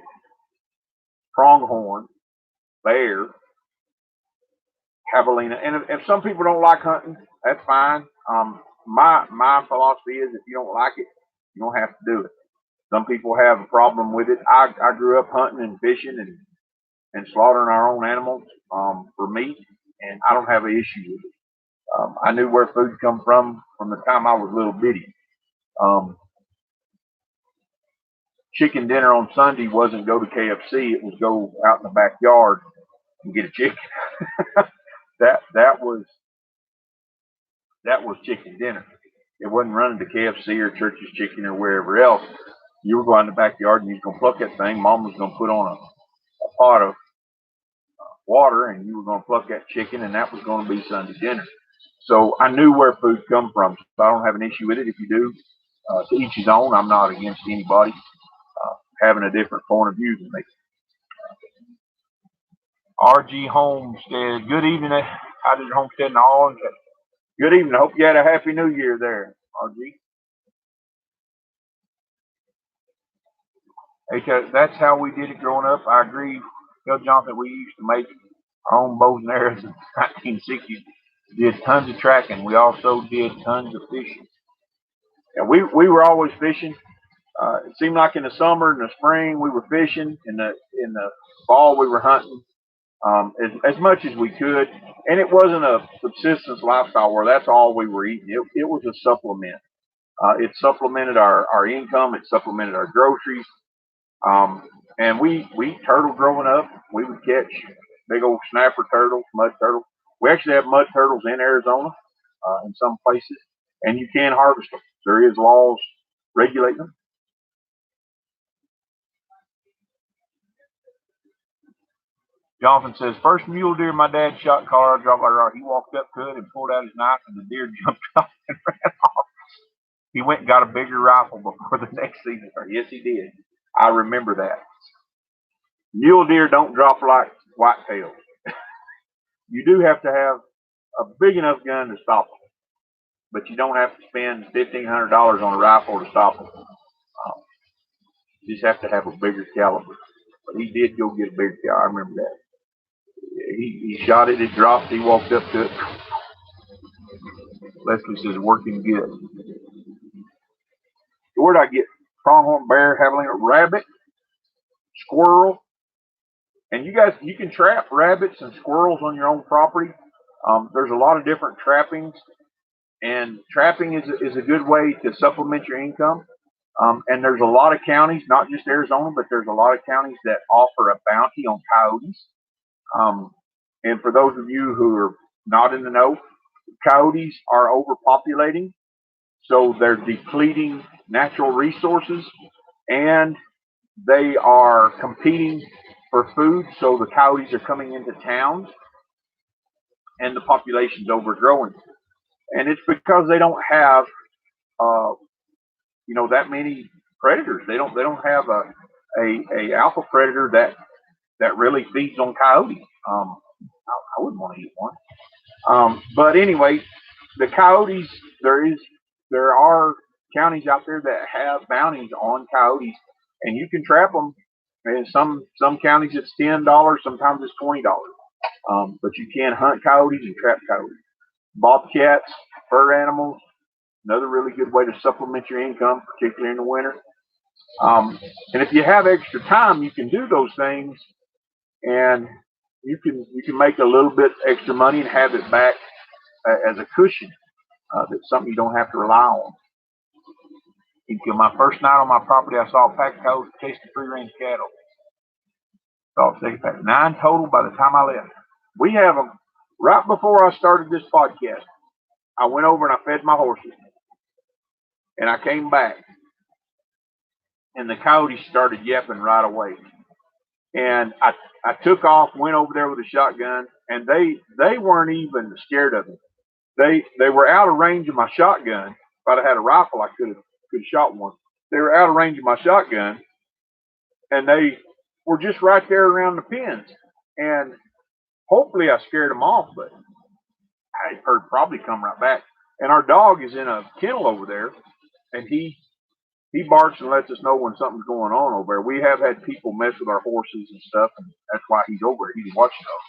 pronghorn, bear, javelina. And if some people don't like hunting, that's fine. My philosophy is if you don't like it, you don't have to do it. Some people have a problem with it. I grew up hunting and fishing and slaughtering our own animals for meat, and I don't have an issue with it. I knew where food come from the time I was little bitty. Um, Chicken dinner on Sunday wasn't go to KFC; it was go out in the backyard and get a chicken. That was chicken dinner. It wasn't running to KFC or Church's Chicken or wherever else. You were going in the backyard and you was gonna pluck that thing. Mom was gonna put on a pot of water and you were gonna pluck that chicken, and that was gonna be Sunday dinner. So I knew where food come from. So I don't have an issue with it. If you do, to each his own. I'm not against anybody having a different point of view than me. RG Homestead. Good evening. How did your homestead in all? Good evening. Hope you had a happy new year there, RG. Hey, that's how we did it growing up. I agree. Tell Jonathan we used to make our own bows and arrows in the 1960s. Did tons of tracking. We also did tons of fishing. And we were always fishing. It seemed like in the summer and the spring we were fishing. In the fall we were hunting as much as we could. And it wasn't a subsistence lifestyle where that's all we were eating. It was a supplement. It supplemented our income. It supplemented our groceries. And we eat turtle growing up. We would catch big old snapper turtles, mud turtles. We actually have mud turtles in Arizona in some places, and you can harvest them. There is laws regulating them. Jonathan says, first mule deer my dad shot in Colorado, he walked up to it and pulled out his knife, and the deer jumped off and ran off. He went and got a bigger rifle before the next season started. Yes, he did. I remember that. Mule deer don't drop like whitetails. You do have to have a big enough gun to stop them, but you don't have to spend $1,500 on a rifle to stop them. You just have to have a bigger caliber. But he did go get a bigger caliber. I remember that. He shot it, it dropped, he walked up to it. Leslie says, working good. Where did I get pronghorn, bear, javelina, rabbit, squirrel? And you guys, you can trap rabbits and squirrels on your own property. There's a lot of different trappings, and trapping is a good way to supplement your income. And there's a lot of counties, not just Arizona, but there's a lot of counties that offer a bounty on coyotes. And for those of you who are not in the know, coyotes are overpopulating, so they're depleting natural resources, and they are competing for food. So the coyotes are coming into towns, and the population's overgrowing. And it's because they don't have, that many predators. They don't have a alpha predator that really feeds on coyotes. I wouldn't want to eat one. But anyway, the coyotes, there are counties out there that have bounties on coyotes, and you can trap them. And some counties it's $10, sometimes it's $20. But you can hunt coyotes and trap coyotes. Bobcats, fur animals, another really good way to supplement your income, particularly in the winter. And if you have extra time, you can do those things, and you can make a little bit extra money and have it back as a cushion. That's something you don't have to rely on. My first night on my property, I saw a pack of coyotes chasing free-range cattle. Saw 9 total by the time I left. We have them right before I started this podcast. I went over and I fed my horses, and I came back, and the coyotes started yapping right away. And I took off, went over there with a shotgun, and they weren't even scared of me. They were out of range of my shotgun. If I'd have had a rifle, I could have shot one. They were out of range of my shotgun, and they were just right there around the pens. And hopefully I scared them off, but I heard probably come right back. And our dog is in a kennel over there, and he barks and lets us know when something's going on over there. We have had people mess with our horses and stuff, and that's why he's over here. He's watching us.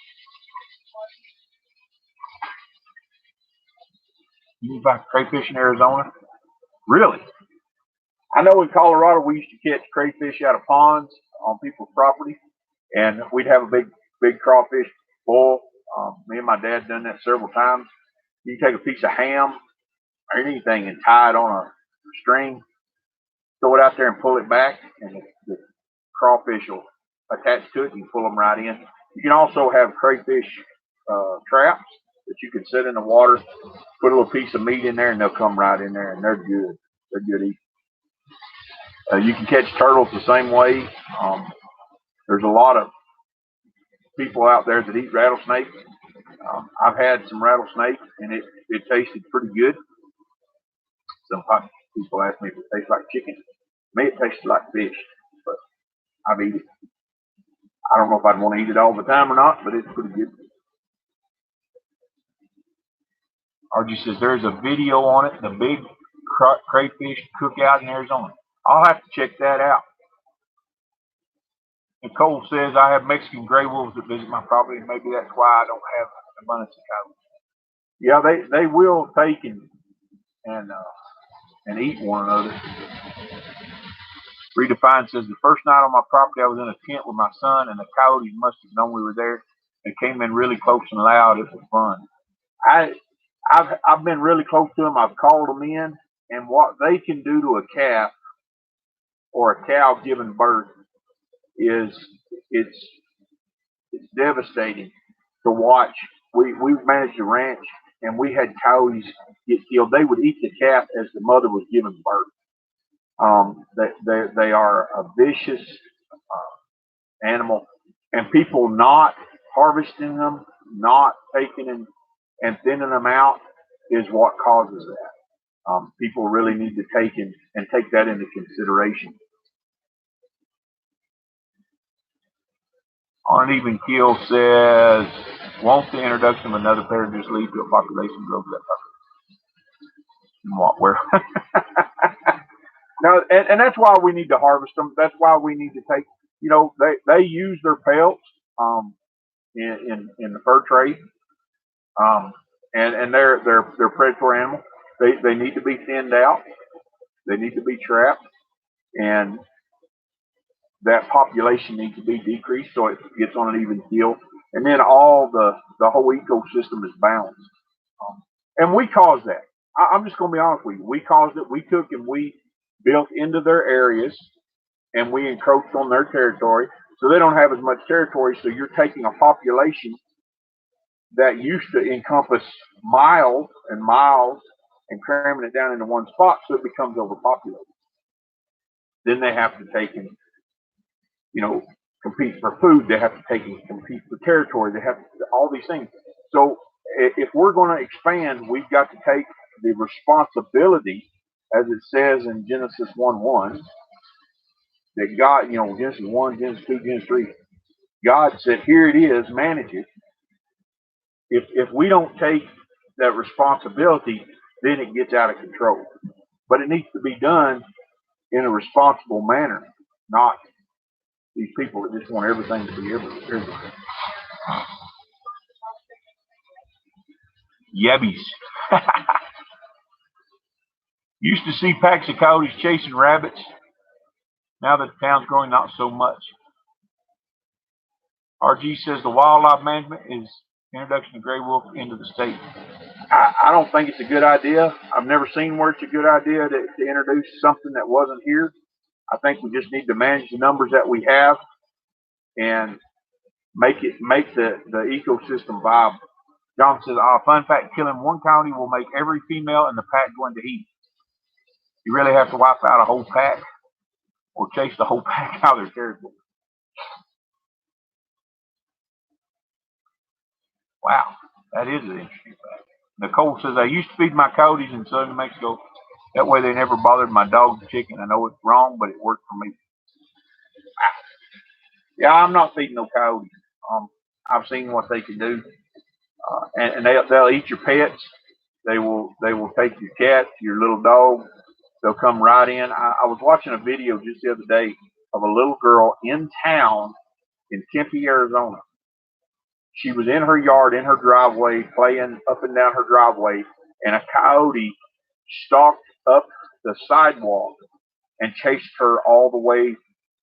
You can buy crayfish in Arizona? Really? I know in Colorado we used to catch crayfish out of ponds on people's property, and we'd have a big crawfish boil. Me and my dad done that several times. You take a piece of ham or anything and tie it on a string, throw it out there and pull it back, and the crawfish will attach to it and you pull them right in. You can also have crayfish traps that you can set in the water, put a little piece of meat in there, and they'll come right in there, and they're good. They're good eating. You can catch turtles the same way. There's a lot of people out there that eat rattlesnakes. I've had some rattlesnake, and it tasted pretty good. Some people ask me if it tastes like chicken. To me, it tastes like fish, but I've eaten it. I don't know if I'd want to eat it all the time or not, but it's pretty good. RG says there's a video on it, the big crayfish cookout in Arizona. I'll have to check that out. Nicole says I have Mexican gray wolves that visit my property, and maybe that's why I don't have an abundance of coyotes. Yeah, they will take and eat one another. Redefined says the first night on my property, I was in a tent with my son, and the coyotes must have known we were there. They came in really close and loud. It was fun. I've been really close to them. I've called them in, and what they can do to a calf or a cow giving birth is it's devastating to watch. We've managed a ranch, and we had coyotes get killed. They would eat the calf as the mother was giving birth. They are a vicious animal, and people not harvesting them, not taking and thinning them out is what causes that. People really need to take that into consideration. On an even keel says, won't the introduction of another pair just lead to a population growth? Where? No, and that's why we need to harvest them. That's why we need to take. They use their pelts in the fur trade, and they're predatory animals. They need to be thinned out. They need to be trapped, and that population needs to be decreased so it gets on an even keel, and then all the whole ecosystem is balanced. And we caused that. I'm just going to be honest with you. We caused it. We took and we built into their areas, and we encroached on their territory, so they don't have as much territory. So you're taking a population that used to encompass miles and miles and cramming it down into one spot, so it becomes overpopulated. Then they have to take and compete for food. They have to take and compete for territory. They have to, all these things. So if we're going to expand, we've got to take the responsibility, as it says in Genesis 1:1, that God, Genesis 1, Genesis 2, Genesis 3, God said, here it is, manage it. If we don't take that responsibility, then it gets out of control. But it needs to be done in a responsible manner, not these people that just want everything to be everywhere. Yabbies. Used to see packs of coyotes chasing rabbits. Now that the town's growing, not so much. RG says the wildlife management is introduction of gray wolf into the state. I don't think it's a good idea. I've never seen where it's a good idea to introduce something that wasn't here. I think we just need to manage the numbers that we have and make the ecosystem viable. John says, fun fact, killing one coyote will make every female in the pack go into heat. You really have to wipe out a whole pack or chase the whole pack out of their territory. Wow, that is an interesting fact. Nicole says, I used to feed my coyotes in southern New Mexico. That way they never bothered my dogs and chicken. I know it's wrong, but it worked for me. Wow. Yeah, I'm not feeding no coyotes. I've seen what they can do. And they'll eat your pets. They will take your cat, your little dog. They'll come right in. I was watching a video just the other day of a little girl in town in Tempe, Arizona. She was in her yard, in her driveway, playing up and down her driveway, and a coyote stalked up the sidewalk and chased her all the way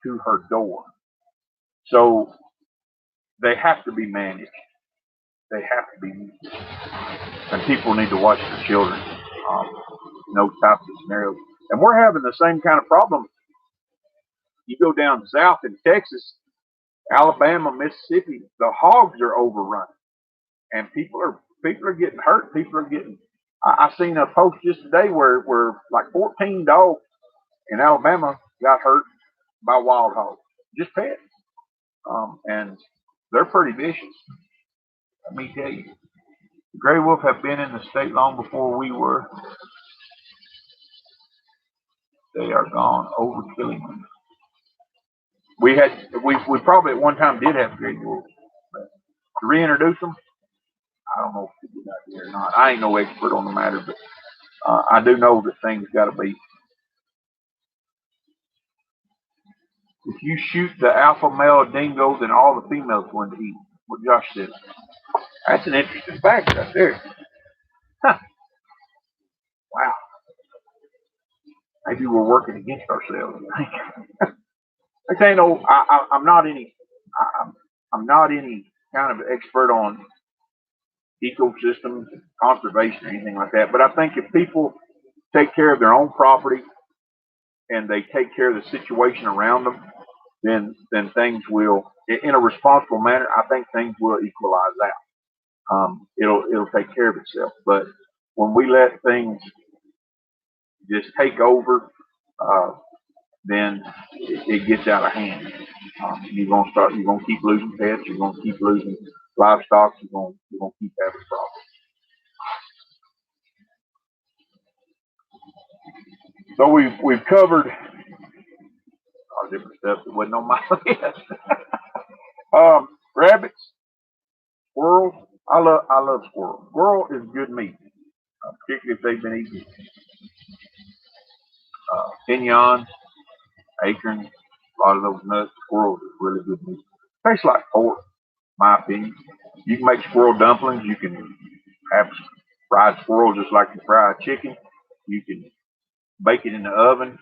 to her door. So they have to be managed. They have to be, and people need to watch their children in those types of scenarios. And we're having the same kind of problem. You go down south in Texas, Alabama, Mississippi, the hogs are overrun, and people are getting hurt. People are getting. I seen a post just today where like 14 dogs in Alabama got hurt by wild hogs, just pets, and they're pretty vicious. Let me tell you, the gray wolf have been in the state long before we were. They are gone, overkilling them. We probably at one time did have gray wolves, but to reintroduce them, I don't know if it's a good idea or not. I ain't no expert on the matter, but I do know that things got to be. If you shoot the alpha male dingo, then all the females are going to eat. What Josh said. That's an interesting fact right there. Huh. Wow. Maybe we're working against ourselves. I say no. I'm not any. I'm not any kind of expert on ecosystems, conservation, or anything like that. But I think if people take care of their own property and they take care of the situation around them, then things will, in a responsible manner, I think things will equalize out. It'll take care of itself. But when we let things just take over, then it gets out of hand. You're gonna keep losing pets. You're gonna keep losing livestock. You're gonna keep having problems. So we've covered all different stuff that wasn't on my list. Rabbits, squirrels. I love squirrels. Squirrel is good meat, particularly if they've been eaten. Pinon, acorns, a lot of those nuts. Squirrels is really good meat. Tastes like pork, in my opinion. You can make squirrel dumplings. You can have fried squirrel just like you fry chicken. You can bake it in the oven.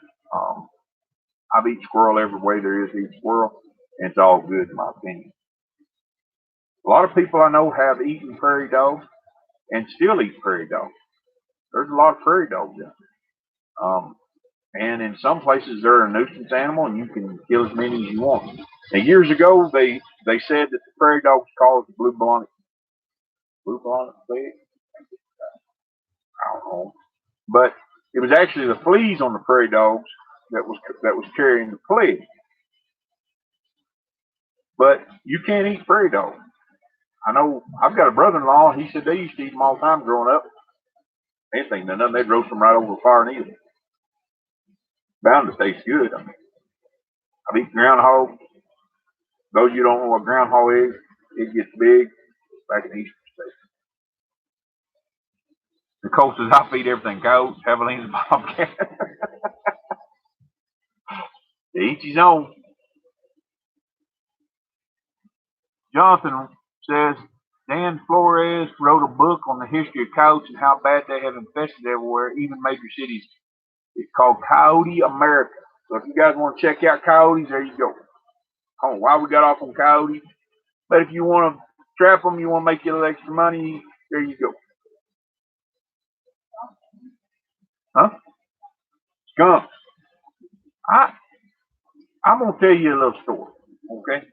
I've eaten squirrel every way there is to eat squirrel, and it's all good in my opinion. A lot of people I know have eaten prairie dogs and still eat prairie dogs. There's a lot of prairie dogs out there. And in some places they're a nuisance animal and you can kill as many as you want. Now years ago they said that the prairie dogs caused blue bonnet plague. I don't know. But it was actually the fleas on the prairie dogs that was carrying the plague. But you can't eat prairie dogs. I know I've got a brother-in-law. He said they used to eat them all the time growing up. They didn't think nothing. They'd roast them right over the fire and eat them. Bound to taste good. I mean, I've eaten groundhog. Those of you don't know what groundhog is, it gets big back in the eastern states. The coast is I feed everything: goats, javelinas, bobcats. To each his own. Jonathan says Dan Flores wrote a book on the history of coyotes and how bad they have infested everywhere, even major cities. It's called Coyote America. So if you guys want to check out coyotes, there you go. Oh, why we got off on coyotes? But if you want to trap them, you want to make a little extra money, there you go. Huh? Skunks. I'm going to tell you a little story, okay?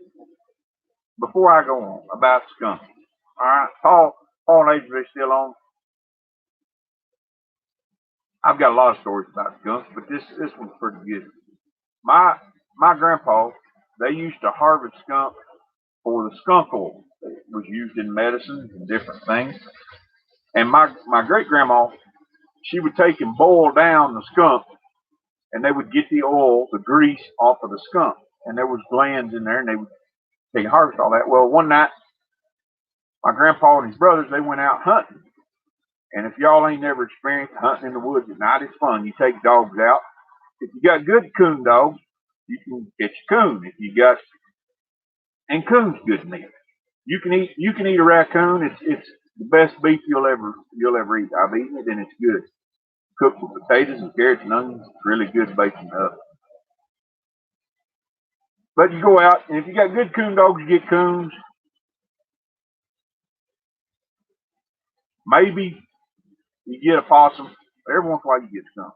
Before I go on about skunks. All right, Paul and Adrian are still on. I've got a lot of stories about skunks, but this one's pretty good. My grandpa, they used to harvest skunk for the skunk oil. It was used in medicine and different things. And my great grandma, she would take and boil down the skunk, and they would get the oil, the grease off of the skunk, and there was glands in there, and they would take and harvest all that. Well, one night, my grandpa and his brothers, they went out hunting. And if y'all ain't never experienced hunting in the woods at night, it's fun. You take dogs out. If you got good coon dogs, you can catch a coon. If you got, and coon's good meat. You can eat a raccoon. The best beef you'll ever eat. I've eaten it and it's good. Cooked with potatoes and carrots and onions. It's really good bacon. But you go out and if you got good coon dogs, you get coons. Maybe you get a possum. Every once in a while you get skunk.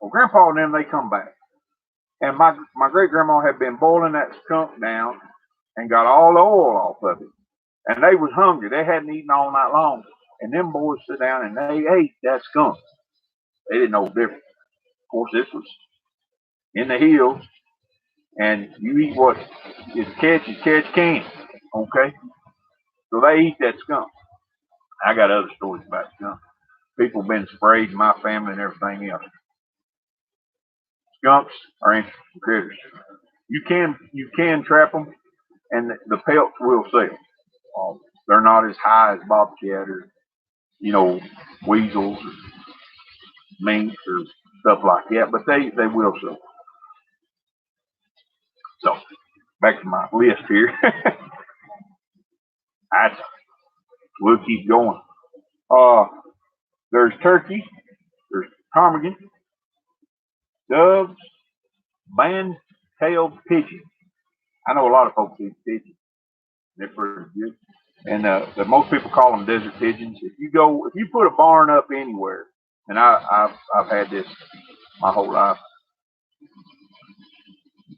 Well, Grandpa and them, they come back. And my great grandma had been boiling that skunk down and got all the oil off of it. And they was hungry. They hadn't eaten all night long. And them boys sit down and they ate that skunk. They didn't know the difference. Of course, this was in the hills. And you eat what is catch can. Okay? So they eat that skunk. I got other stories about skunk. People have been sprayed in my family and everything else. Skunks are interesting critters. You can trap them, and the pelts will sell. They're not as high as bobcat or weasels or minks or stuff like that, but they will sell. So back to my list here. We'll keep going. There's turkey, there's ptarmigan, doves, band-tailed pigeon. I know a lot of folks eat pigeons. They're pretty good. And most people call them desert pigeons. If you put a barn up anywhere, and I've had this my whole life.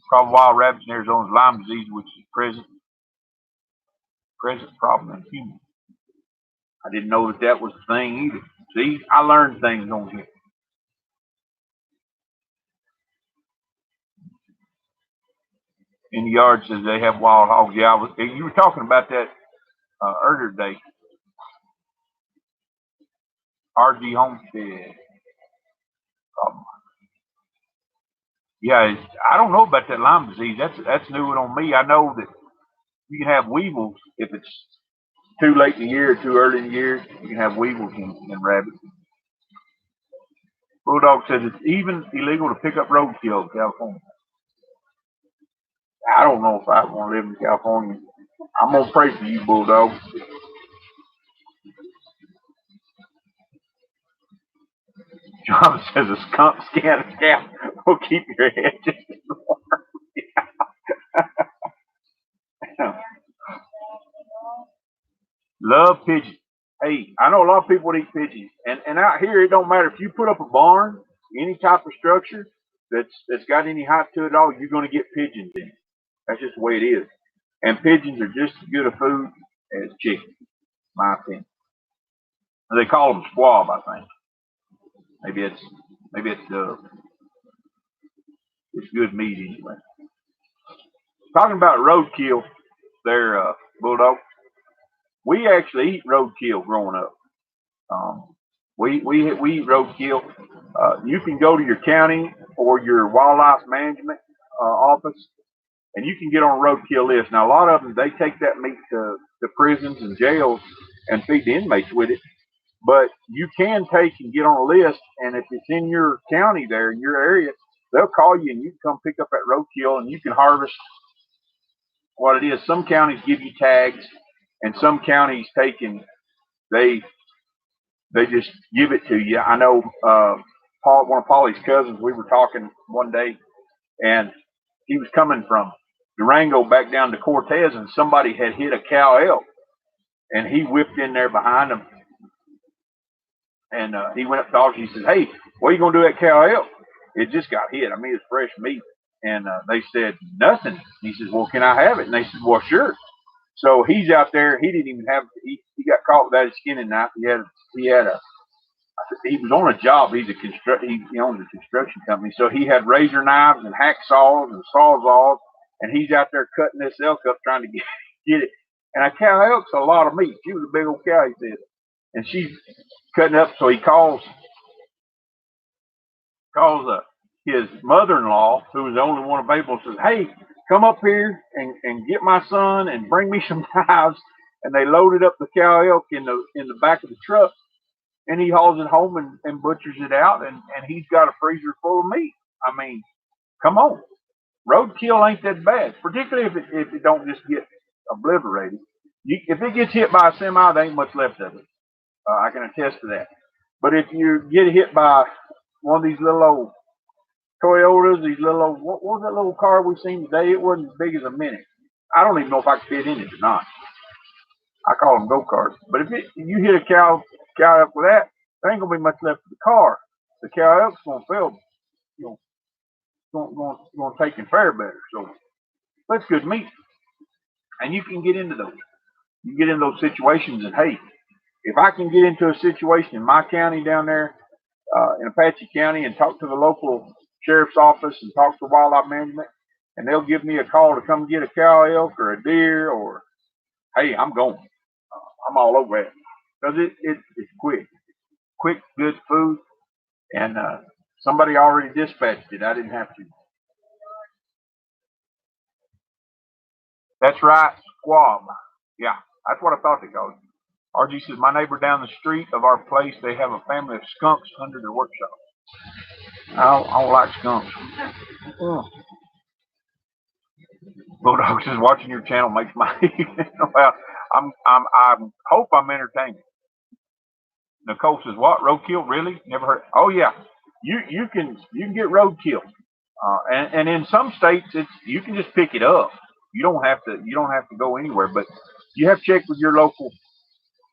Problem wild rabbits in Arizona is Lyme disease, which is present problem in humans. I didn't know that was the thing either. See, I learned things on here. In the yard says they have wild hogs. Yeah, you were talking about that earlier today. RG Homestead. Yeah, I don't know about that Lyme disease. That's new on me. I know that you can have weevils if it's too late in the year or too early in the year. You can have weevils in rabbits. Bulldog says it's even illegal to pick up roadkill in California. I don't know if I want to live in California. I'm gonna pray for you, Bulldog. John says a skunk scan scalp will keep your head just warm. Love pigeons. Hey, I know a lot of people eat pigeons, and out here it don't matter if you put up a barn, any type of structure that's got any height to it at all, you're gonna get pigeons in it. That's just the way it is. And pigeons are just as good a food as chicken, in my opinion. They call them squab, I think. Maybe it's good meat anyway. Talking about roadkill, there, Bulldog. We actually eat roadkill growing up. We eat roadkill. You can go to your county or your wildlife management office, and you can get on a roadkill list. Now, a lot of them they take that meat to prisons and jails and feed the inmates with it. But you can take and get on a list, and if it's in your county there, in your area, they'll call you and you can come pick up that roadkill and you can harvest what it is. Some counties give you tags, and some counties they just give it to you. I know one of Polly's cousins, we were talking one day, and he was coming from Durango back down to Cortez, and somebody had hit a cow elk, and he whipped in there behind them. And he went up to Dodge. He said, "Hey, what are you going to do that cow elk? It just got hit. I mean, it's fresh meat." And they said, "Nothing." He says, "Well, can I have it?" And they said, "Well, sure." So he's out there. He didn't even have. He got caught without his skinning knife. He was on a job. He owns a construction company. So he had razor knives and hacksaws and sawzalls, and he's out there cutting this elk up trying to get it. And a cow elk's a lot of meat. She was a big old cow, he said, and she's cutting up. So he calls his mother-in-law, who was the only one available, says, "Hey, come up here and get my son and bring me some knives." And they loaded up the cow elk in the back of the truck, and he hauls it home and butchers it out, and he's got a freezer full of meat. I mean, come on. Roadkill ain't that bad, particularly if it don't just get obliterated. if it gets hit by a semi, there ain't much left of it. I can attest to that. But if you get hit by one of these little old Toyotas, these little old, what was that little car we seen today? It wasn't as big as a Mini. I don't even know if I could fit in it or not. I call them go-karts. But if you hit a cow elk with that, there ain't gonna be much left of the car. The cow elk's gonna fail, you know, gonna take and fare better. So that's good meat, and you can get into those. You get in those situations, and hey, if I can get into a situation in my county down there, in Apache County, and talk to the local sheriff's office and talk to wildlife management, and they'll give me a call to come get a cow elk or a deer, or hey, I'm going. I'm all over it because it's quick, good food, and somebody already dispatched it. I didn't have to. That's right, squab. Yeah, that's what I thought they called it. RG says, my neighbor down the street of our place, they have a family of skunks under their workshop. I don't like skunks. Bulldog says, watching your channel makes my well, I hope I'm entertaining. Nicole says, what, roadkill? Really? Never heard. Oh yeah, you can get roadkill, and in some states you can just pick it up. You don't have to go anywhere, but you have to check with your local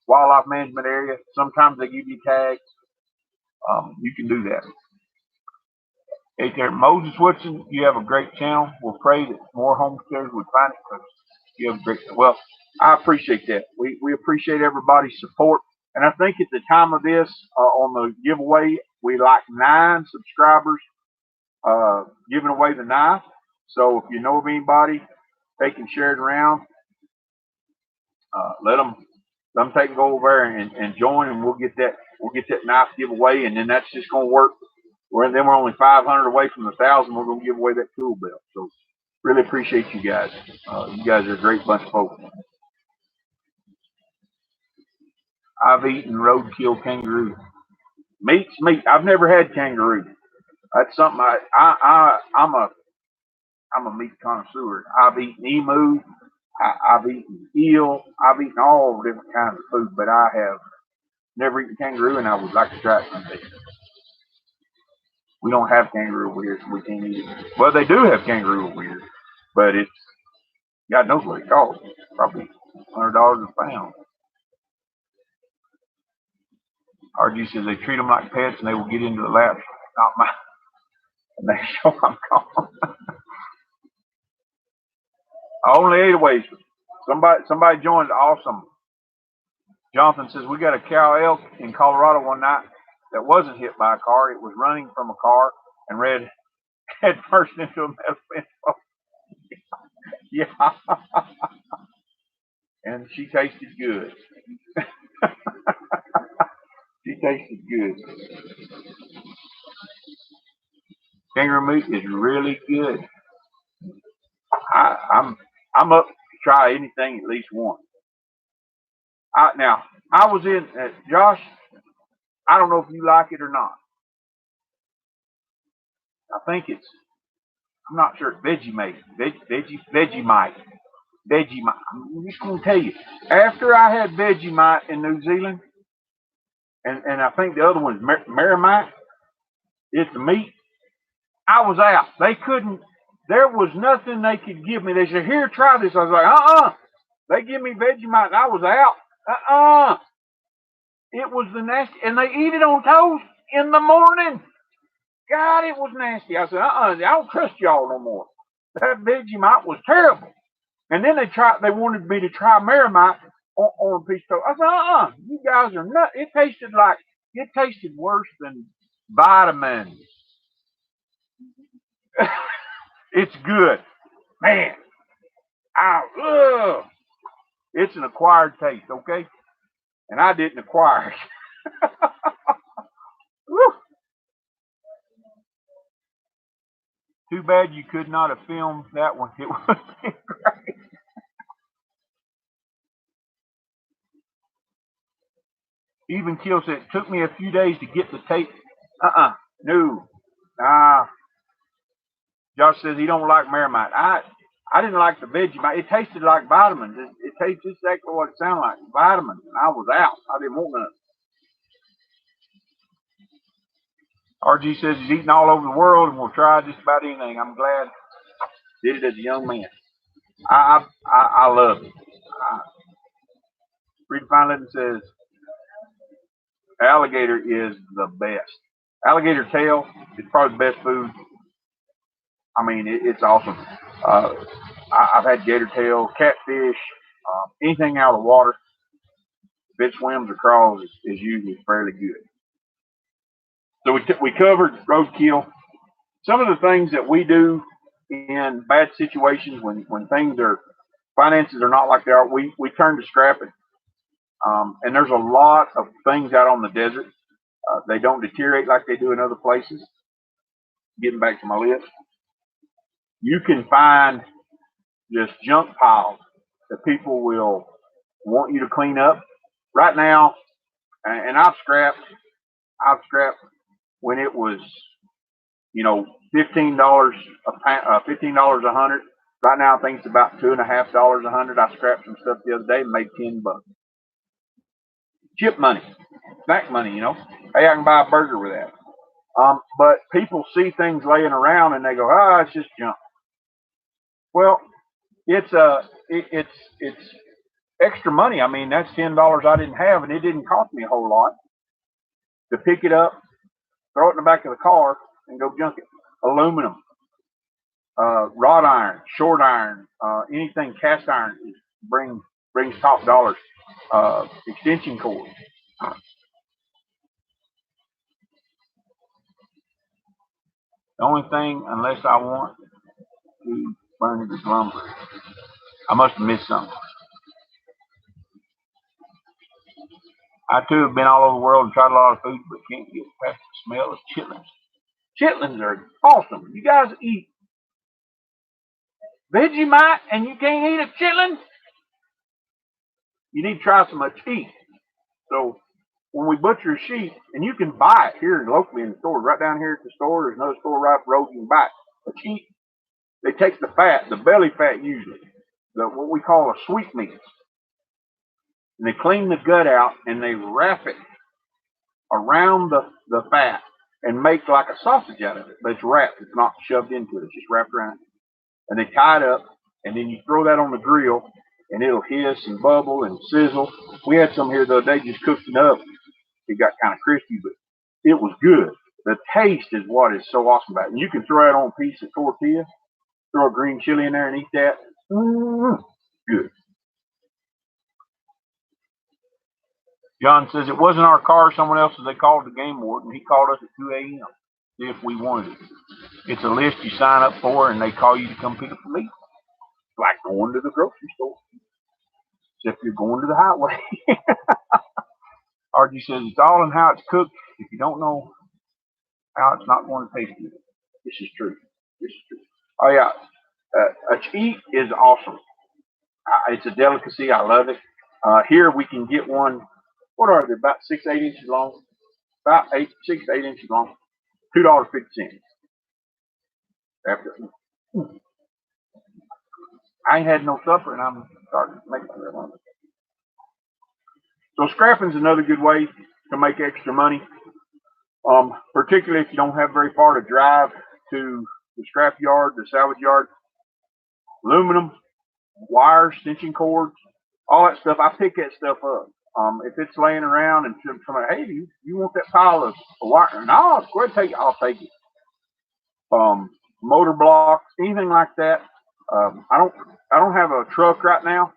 wildlife management area. Sometimes they give you tags. You can do that. Hey there, Moses Woodson, you have a great channel. We'll pray that more homesteaders would find it because you have a great. Well, I appreciate that. We appreciate everybody's support. And I think at the time of this, on the giveaway, we like 9 subscribers giving away the knife. So if you know of anybody, they can share it around. Let them take and go over there and join, and we'll get that knife giveaway, and then that's just going to work. We're only 500 away from 1,000. We're going to give away that tool belt. So really appreciate you guys. You guys are a great bunch of folks. I've eaten roadkill kangaroo. Meat's meat. I've never had kangaroo. That's something I'm a meat connoisseur. I've eaten emu. I've eaten eel. I've eaten all different kinds of food, but I have never eaten kangaroo, and I would like to try it someday. We don't have kangaroo over here, so we can't eat it. Well, they do have kangaroo over here, but it's God knows what it costs. Probably $100 a pound. RG says they treat them like pets, and they will get into the lap. Not mine. And they show I'm gone. Only 8 away. Somebody joined. Awesome. Jonathan says we got a cow elk in Colorado one night that wasn't hit by a car. It was running from a car and ran head first into a metal fence. Yeah. And she tasted good. She tasted good. Kangaroo meat is really good. I'm up to try anything at least once. Now I was in Josh. I don't know if you like it or not. I think I'm not sure. Vegemite. Vegemite. I'm just gonna tell you. After I had Vegemite in New Zealand, and I think the other one is Meramite. It's the meat. I was out. They couldn't. There was nothing they could give me. They said, "Here, try this." I was like, They give me Vegemite, and I was out. It was the nasty, and they eat it on toast in the morning. God, it was nasty. I said, I don't trust y'all no more. That Vegemite was terrible. And then they wanted me to try Meramite on a piece of toast. I said, you guys are nuts. It tasted worse than vitamins. It's good. Man. It's an acquired taste, okay? And I didn't acquire it. Too bad you could not have filmed that one. It would have been great. Even Kill said, it took me a few days to get the tape. No. Josh says he don't like Meramite. I didn't like the Vegemite. It tasted like vitamins. It tastes just exactly what it sounded like. Vitamins. And I was out. I didn't want none. RG says he's eating all over the world and will try just about anything. I'm glad he did it as a young man. I love it. Redefined Living says alligator is the best. Alligator tail is probably the best food. I mean, it's awesome. I've had gator tail, catfish, anything out of the water. If it swims or crawls, is usually fairly good. So we covered roadkill. Some of the things that we do in bad situations when finances are not like they are, we turn to scrapping. And there's a lot of things out on the desert. They don't deteriorate like they do in other places. Getting back to my list, you can find just junk piles that people will want you to clean up. Right now, and I've scrapped when it was, $15 $15 a hundred. Right now, I think it's about $2.50 a hundred. I scrapped some stuff the other day and made $10. Chip money, snack money. Hey, I can buy a burger with that. But people see things laying around and they go, it's just junk. Well, it's extra money. I mean, that's $10 I didn't have, and it didn't cost me a whole lot to pick it up, throw it in the back of the car, and go junk it. Aluminum, wrought iron, short iron, anything cast iron brings top dollars. Extension cord. The only thing, unless I want to burn this lumber, I must have missed something. I too have been all over the world and tried a lot of food, but can't get past the smell of chitlins. Chitlins are awesome. You guys eat Vegemite and you can't eat a chitlin? You need to try some of cheese. So when we butcher a sheep, and you can buy it here locally in the store, right down here at the store, there's another store right up the road you can buy it. A sheep, they take the fat, the belly fat usually, what we call a sweetmeat, and they clean the gut out and they wrap it around the fat and make like a sausage out of it. But it's wrapped, it's not shoved into it, it's just wrapped around it. And they tie it up, and then you throw that on the grill, and it'll hiss and bubble and sizzle. We had some here the other day, just cooked it up. It got kind of crispy, but it was good. The taste is what is so awesome about it. And you can throw it on a piece of tortilla, throw a green chili in there and eat that. Good. John says it wasn't our car, someone else's. They called the game warden. He called us at 2 a.m. if we wanted it. It's a list you sign up for, and they call you to come pick up the meat. It's like going to the grocery store, except you're going to the highway. RG says it's all in how it's cooked. If you don't know how, it's not going to taste good. This is true. Oh yeah, a cheat is awesome. It's a delicacy. I love it. Here we can get one. What are they? About 6-8 inches long. About 6 to 8 inches long. $2.50. After I ain't had no supper, and I'm starting to make my lunch. So scrapping is another good way to make extra money. Particularly if you don't have very far to drive to the scrap yard, the salvage yard. Aluminum, wires, extension cords, all that stuff. I pick that stuff up. If it's laying around and somebody, hey, you want that pile of wire? No, go ahead, take it. I'll take it. Motor blocks, anything like that. I don't have a truck right now.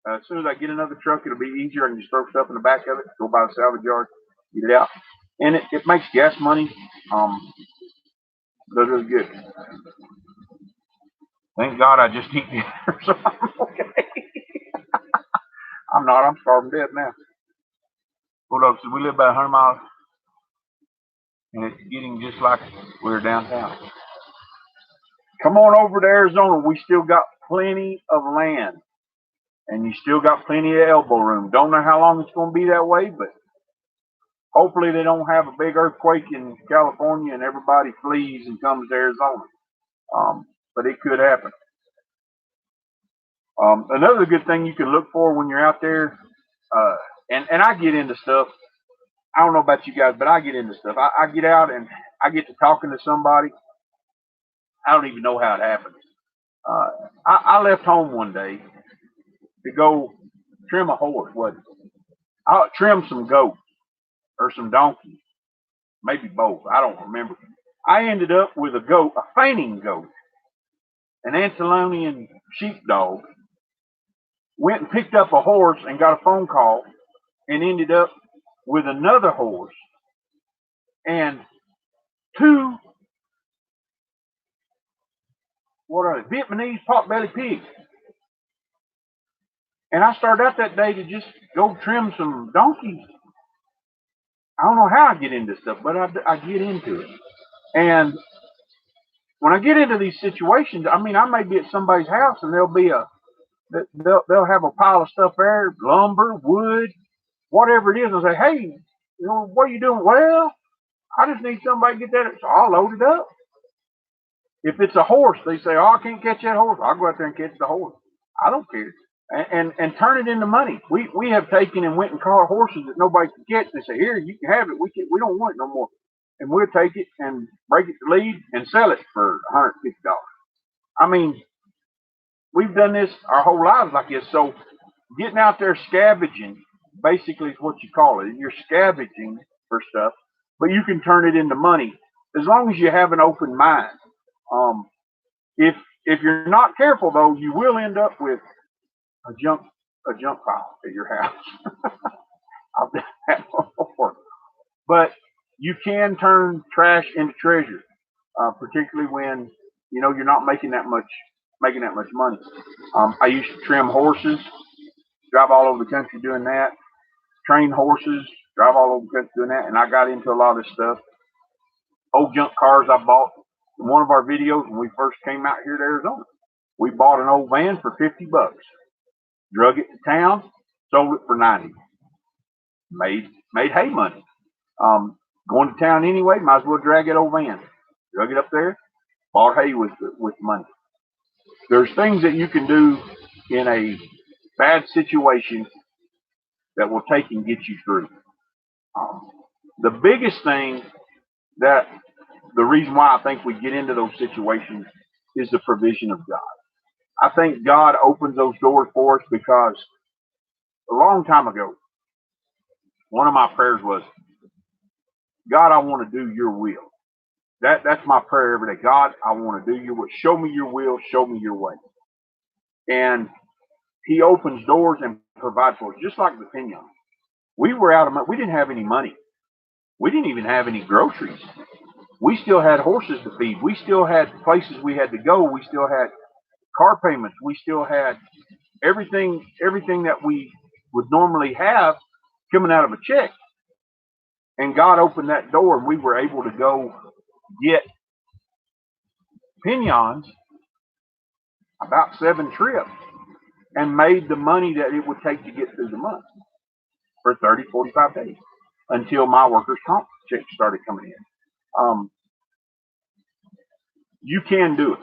As soon as I get another truck, it'll be easier. I can just throw stuff in the back of it, go by the salvage yard, get it out, and it makes gas money. Does really good. Thank God I just eat dinner, so I'm okay. I'm not. I'm starving to death now. Hold up. So we live about 100 miles, and it's getting just like we're downtown. Come on over to Arizona. We still got plenty of land, and you still got plenty of elbow room. Don't know how long it's going to be that way, but hopefully they don't have a big earthquake in California and everybody flees and comes to Arizona. But it could happen. Another good thing you can look for when you're out there, and I get into stuff. I don't know about you guys, but I get into stuff. I get out and I get to talking to somebody. I don't even know how it happens. Uh, I left home one day to go trim a horse. What? I trim some goats or some donkeys, maybe both. I don't remember. I ended up with a goat, a fainting goat, an Antilonian sheepdog. Went and picked up a horse and got a phone call and ended up with another horse and two, what are they, Vietnamese pot-bellied pigs. And I started out that day to just go trim some donkeys. I don't know how I get into stuff, but I get into it. And when I get into these situations, I mean, I may be at somebody's house and they'll have a pile of stuff there, lumber, wood, whatever it is. And say, hey, what are you doing? Well, I just need somebody to get that. So I'll load it up. If it's a horse, they say, oh, I can't catch that horse. I'll go out there and catch the horse. I don't care. And turn it into money. We have taken and went and caught horses that nobody can catch. They say, here, you can have it. We don't want it no more. And we'll take it and break it to lead and sell it for $150. I mean, we've done this our whole lives like this. So getting out there scavenging basically is what you call it. You're scavenging for stuff, but you can turn it into money as long as you have an open mind. If you're not careful though, you will end up with a junk pile at your house. I've done that before. But you can turn trash into treasure, particularly when you're not making that much money. I used to trim horses, drive all over the country doing that, train horses, drive all over the country doing that, and I got into a lot of this stuff. Old junk cars I bought in one of our videos when we first came out here to Arizona. We bought an old van for $50, drug it to town, sold it for $90. Made hay money. Going to town anyway, might as well drag that old van. Drug it up there, bought hay with money. There's things that you can do in a bad situation that will take and get you through. The biggest thing that the reason why I think we get into those situations is the provision of God. I think God opens those doors for us because a long time ago, one of my prayers was, God, I want to do your will. That's my prayer every day. God, I want to do your will. Show me your will. Show me your way. And he opens doors and provides for us, just like the Pinion. We were out of money. We didn't have any money. We didn't even have any groceries. We still had horses to feed. We still had places we had to go. We still had car payments. We still had everything that we would normally have coming out of a check. And God opened that door and we were able to go get Pinions about 7 trips and made the money that it would take to get through the month for 30, 45 days until my workers' comp check started coming in. You can do it.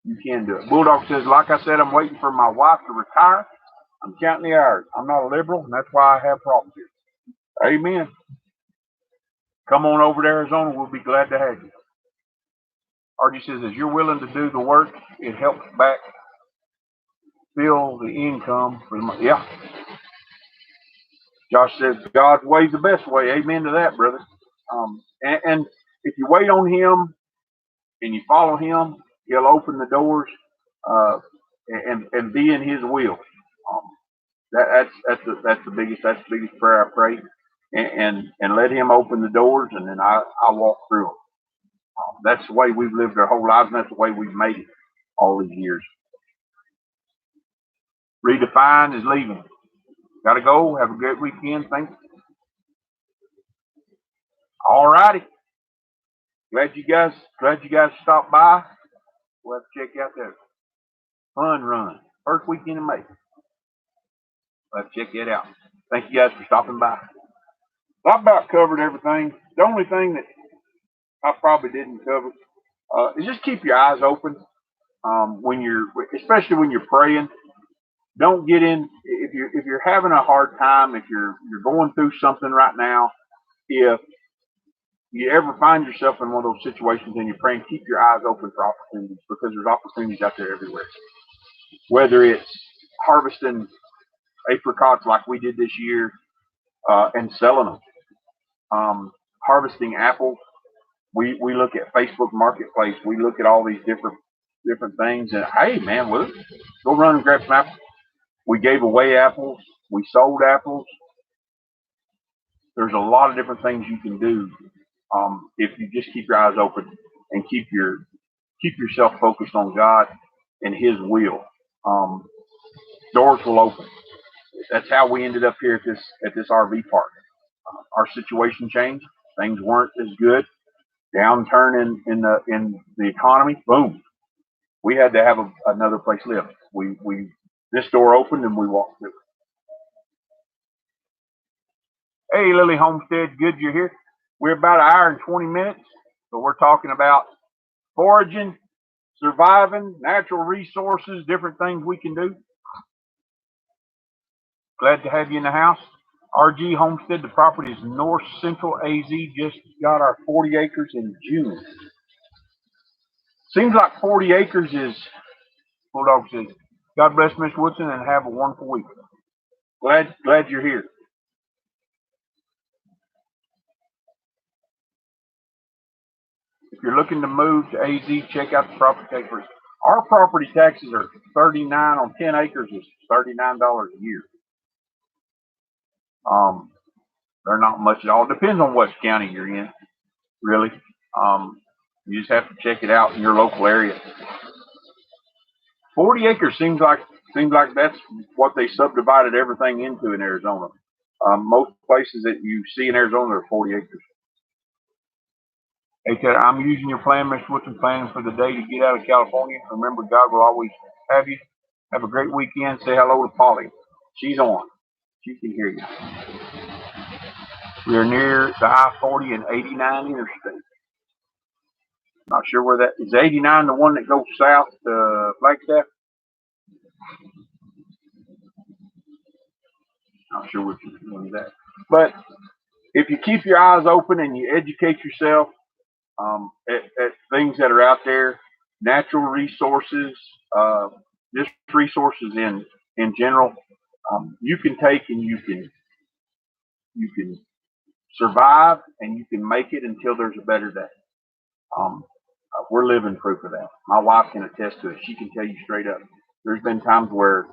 You can do it. Bulldog says, like I said, I'm waiting for my wife to retire. I'm counting the hours. I'm not a liberal, and that's why I have problems here. Amen. Come on over to Arizona. We'll be glad to have you. RG says, as you're willing to do the work, it helps back fill the income for the month. Yeah. Josh says, God's way is the best way. Amen to that, brother. And if you wait on him and you follow him, he'll open the doors and be in his will. That's the biggest prayer I pray, and let him open the doors, and then I walk through them. That's the way we've lived our whole lives, and that's the way we've made it all these years. Redefine is leaving. Got to go. Have a great weekend. Thanks. All righty. Glad you guys stopped by. We'll have to check out that fun run. First weekend in May. We'll have to check that out. Thank you guys for stopping by. I about covered everything. The only thing that I probably didn't cover is just keep your eyes open. when you're, especially when you're praying, don't get in. If you're having a hard time, if you're going through something right now, if you ever find yourself in one of those situations and you're praying, keep your eyes open for opportunities, because there's opportunities out there everywhere. Whether it's harvesting apricots like we did this year and selling them, harvesting apples. We look at Facebook Marketplace. We look at all these different things, and hey, man, we'll go run and grab some apples. We gave away apples. We sold apples. There's a lot of different things you can do if you just keep your eyes open and keep yourself focused on God and His will. Doors will open. That's how we ended up here at this RV park. Our situation changed. Things weren't as good. Downturn in the economy. Boom. We had to have another place to live. We this door opened and we walked through. Hey, Lily Homestead, good you're here. We're about an hour and 20 minutes, so we're talking about foraging, surviving, natural resources, different things we can do. Glad to have you in the house. RG Homestead, the property is north central AZ. Just got our 40 acres in June. Seems like 40 acres is, Bulldog says, God bless Mr. Woodson and have a wonderful week. Glad you're here. If you're looking to move to AZ, check out the property taxes. Our property taxes are $39 on 10 acres is $39 a year. They're not much at all. It depends on what county you're in, really. You just have to check it out in your local area. 40 acres seems like that's what they subdivided everything into in Arizona. Most places that you see in Arizona are 40 acres. Hey, Ted, I'm using your plan, Mr. Woodson, planning for the day to get out of California. Remember, God will always have you. Have a great weekend. Say hello to Polly. She's on. She can hear you. We are near the I-40 and 89 interstate. Not sure where that is. 89 the one that goes south to Flagstaff? Not sure which one is that. But if you keep your eyes open and you educate yourself at things that are out there, natural resources, just resources in general, you can take and you can survive and you can make it until there's a better day. We're living proof of that. My wife can attest to it. She can tell you straight up. There's been times where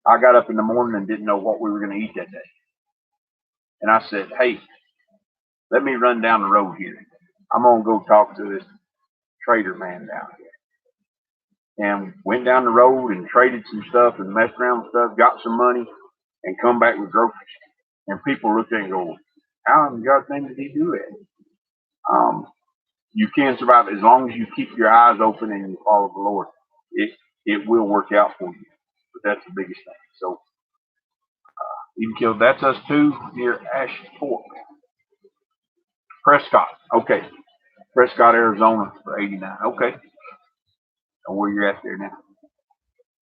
I got up in the morning and didn't know what we were going to eat that day. And I said, hey, let me run down the road here. I'm going to go talk to this trader man down here. And went down the road and traded some stuff and messed around with stuff, got some money, and come back with groceries. And people look at it and go, how in God's name did he do that? You can survive as long as you keep your eyes open and you follow the Lord. It will work out for you. But that's the biggest thing. So, even killed. That's us too, near Ash Fork. Prescott. Okay. Prescott, Arizona for 89. Okay. Know where you're at there now.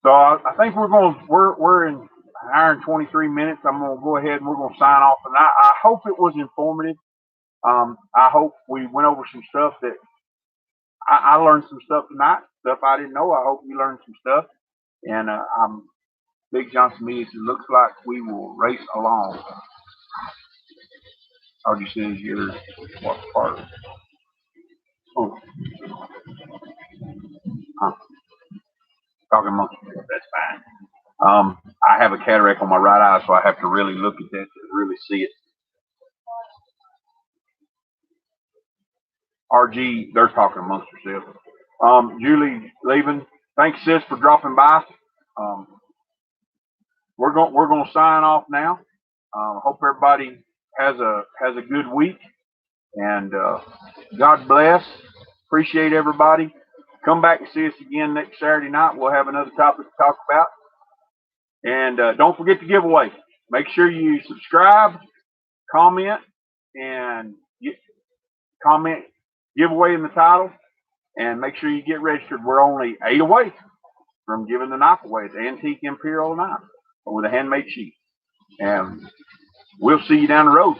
So I think we're in an hour and 23 minutes. I'm going to go ahead and we're going to sign off. And I hope it was informative. I hope we went over some stuff that I learned some stuff tonight, stuff I didn't know. I hope you learned some stuff. And Big Johnson Media says, looks like we will race along. Already says you're what part of it? Oh. Talking monkey, that's fine. I have a cataract on my right eye, so I have to really look at that to really see it. RG, they're talking amongst themselves. Julie leaving. Thanks, sis, for dropping by. We're going to sign off now. Hope everybody has a good week, and God bless. Appreciate everybody. Come back and see us again next Saturday night. We'll have another topic to talk about. And don't forget the giveaway. Make sure you subscribe, comment, and comment giveaway in the title. And make sure you get registered. We're only 8 away. from giving the knife away. It's an antique imperial knife with a handmade sheath. And we'll see you down the road.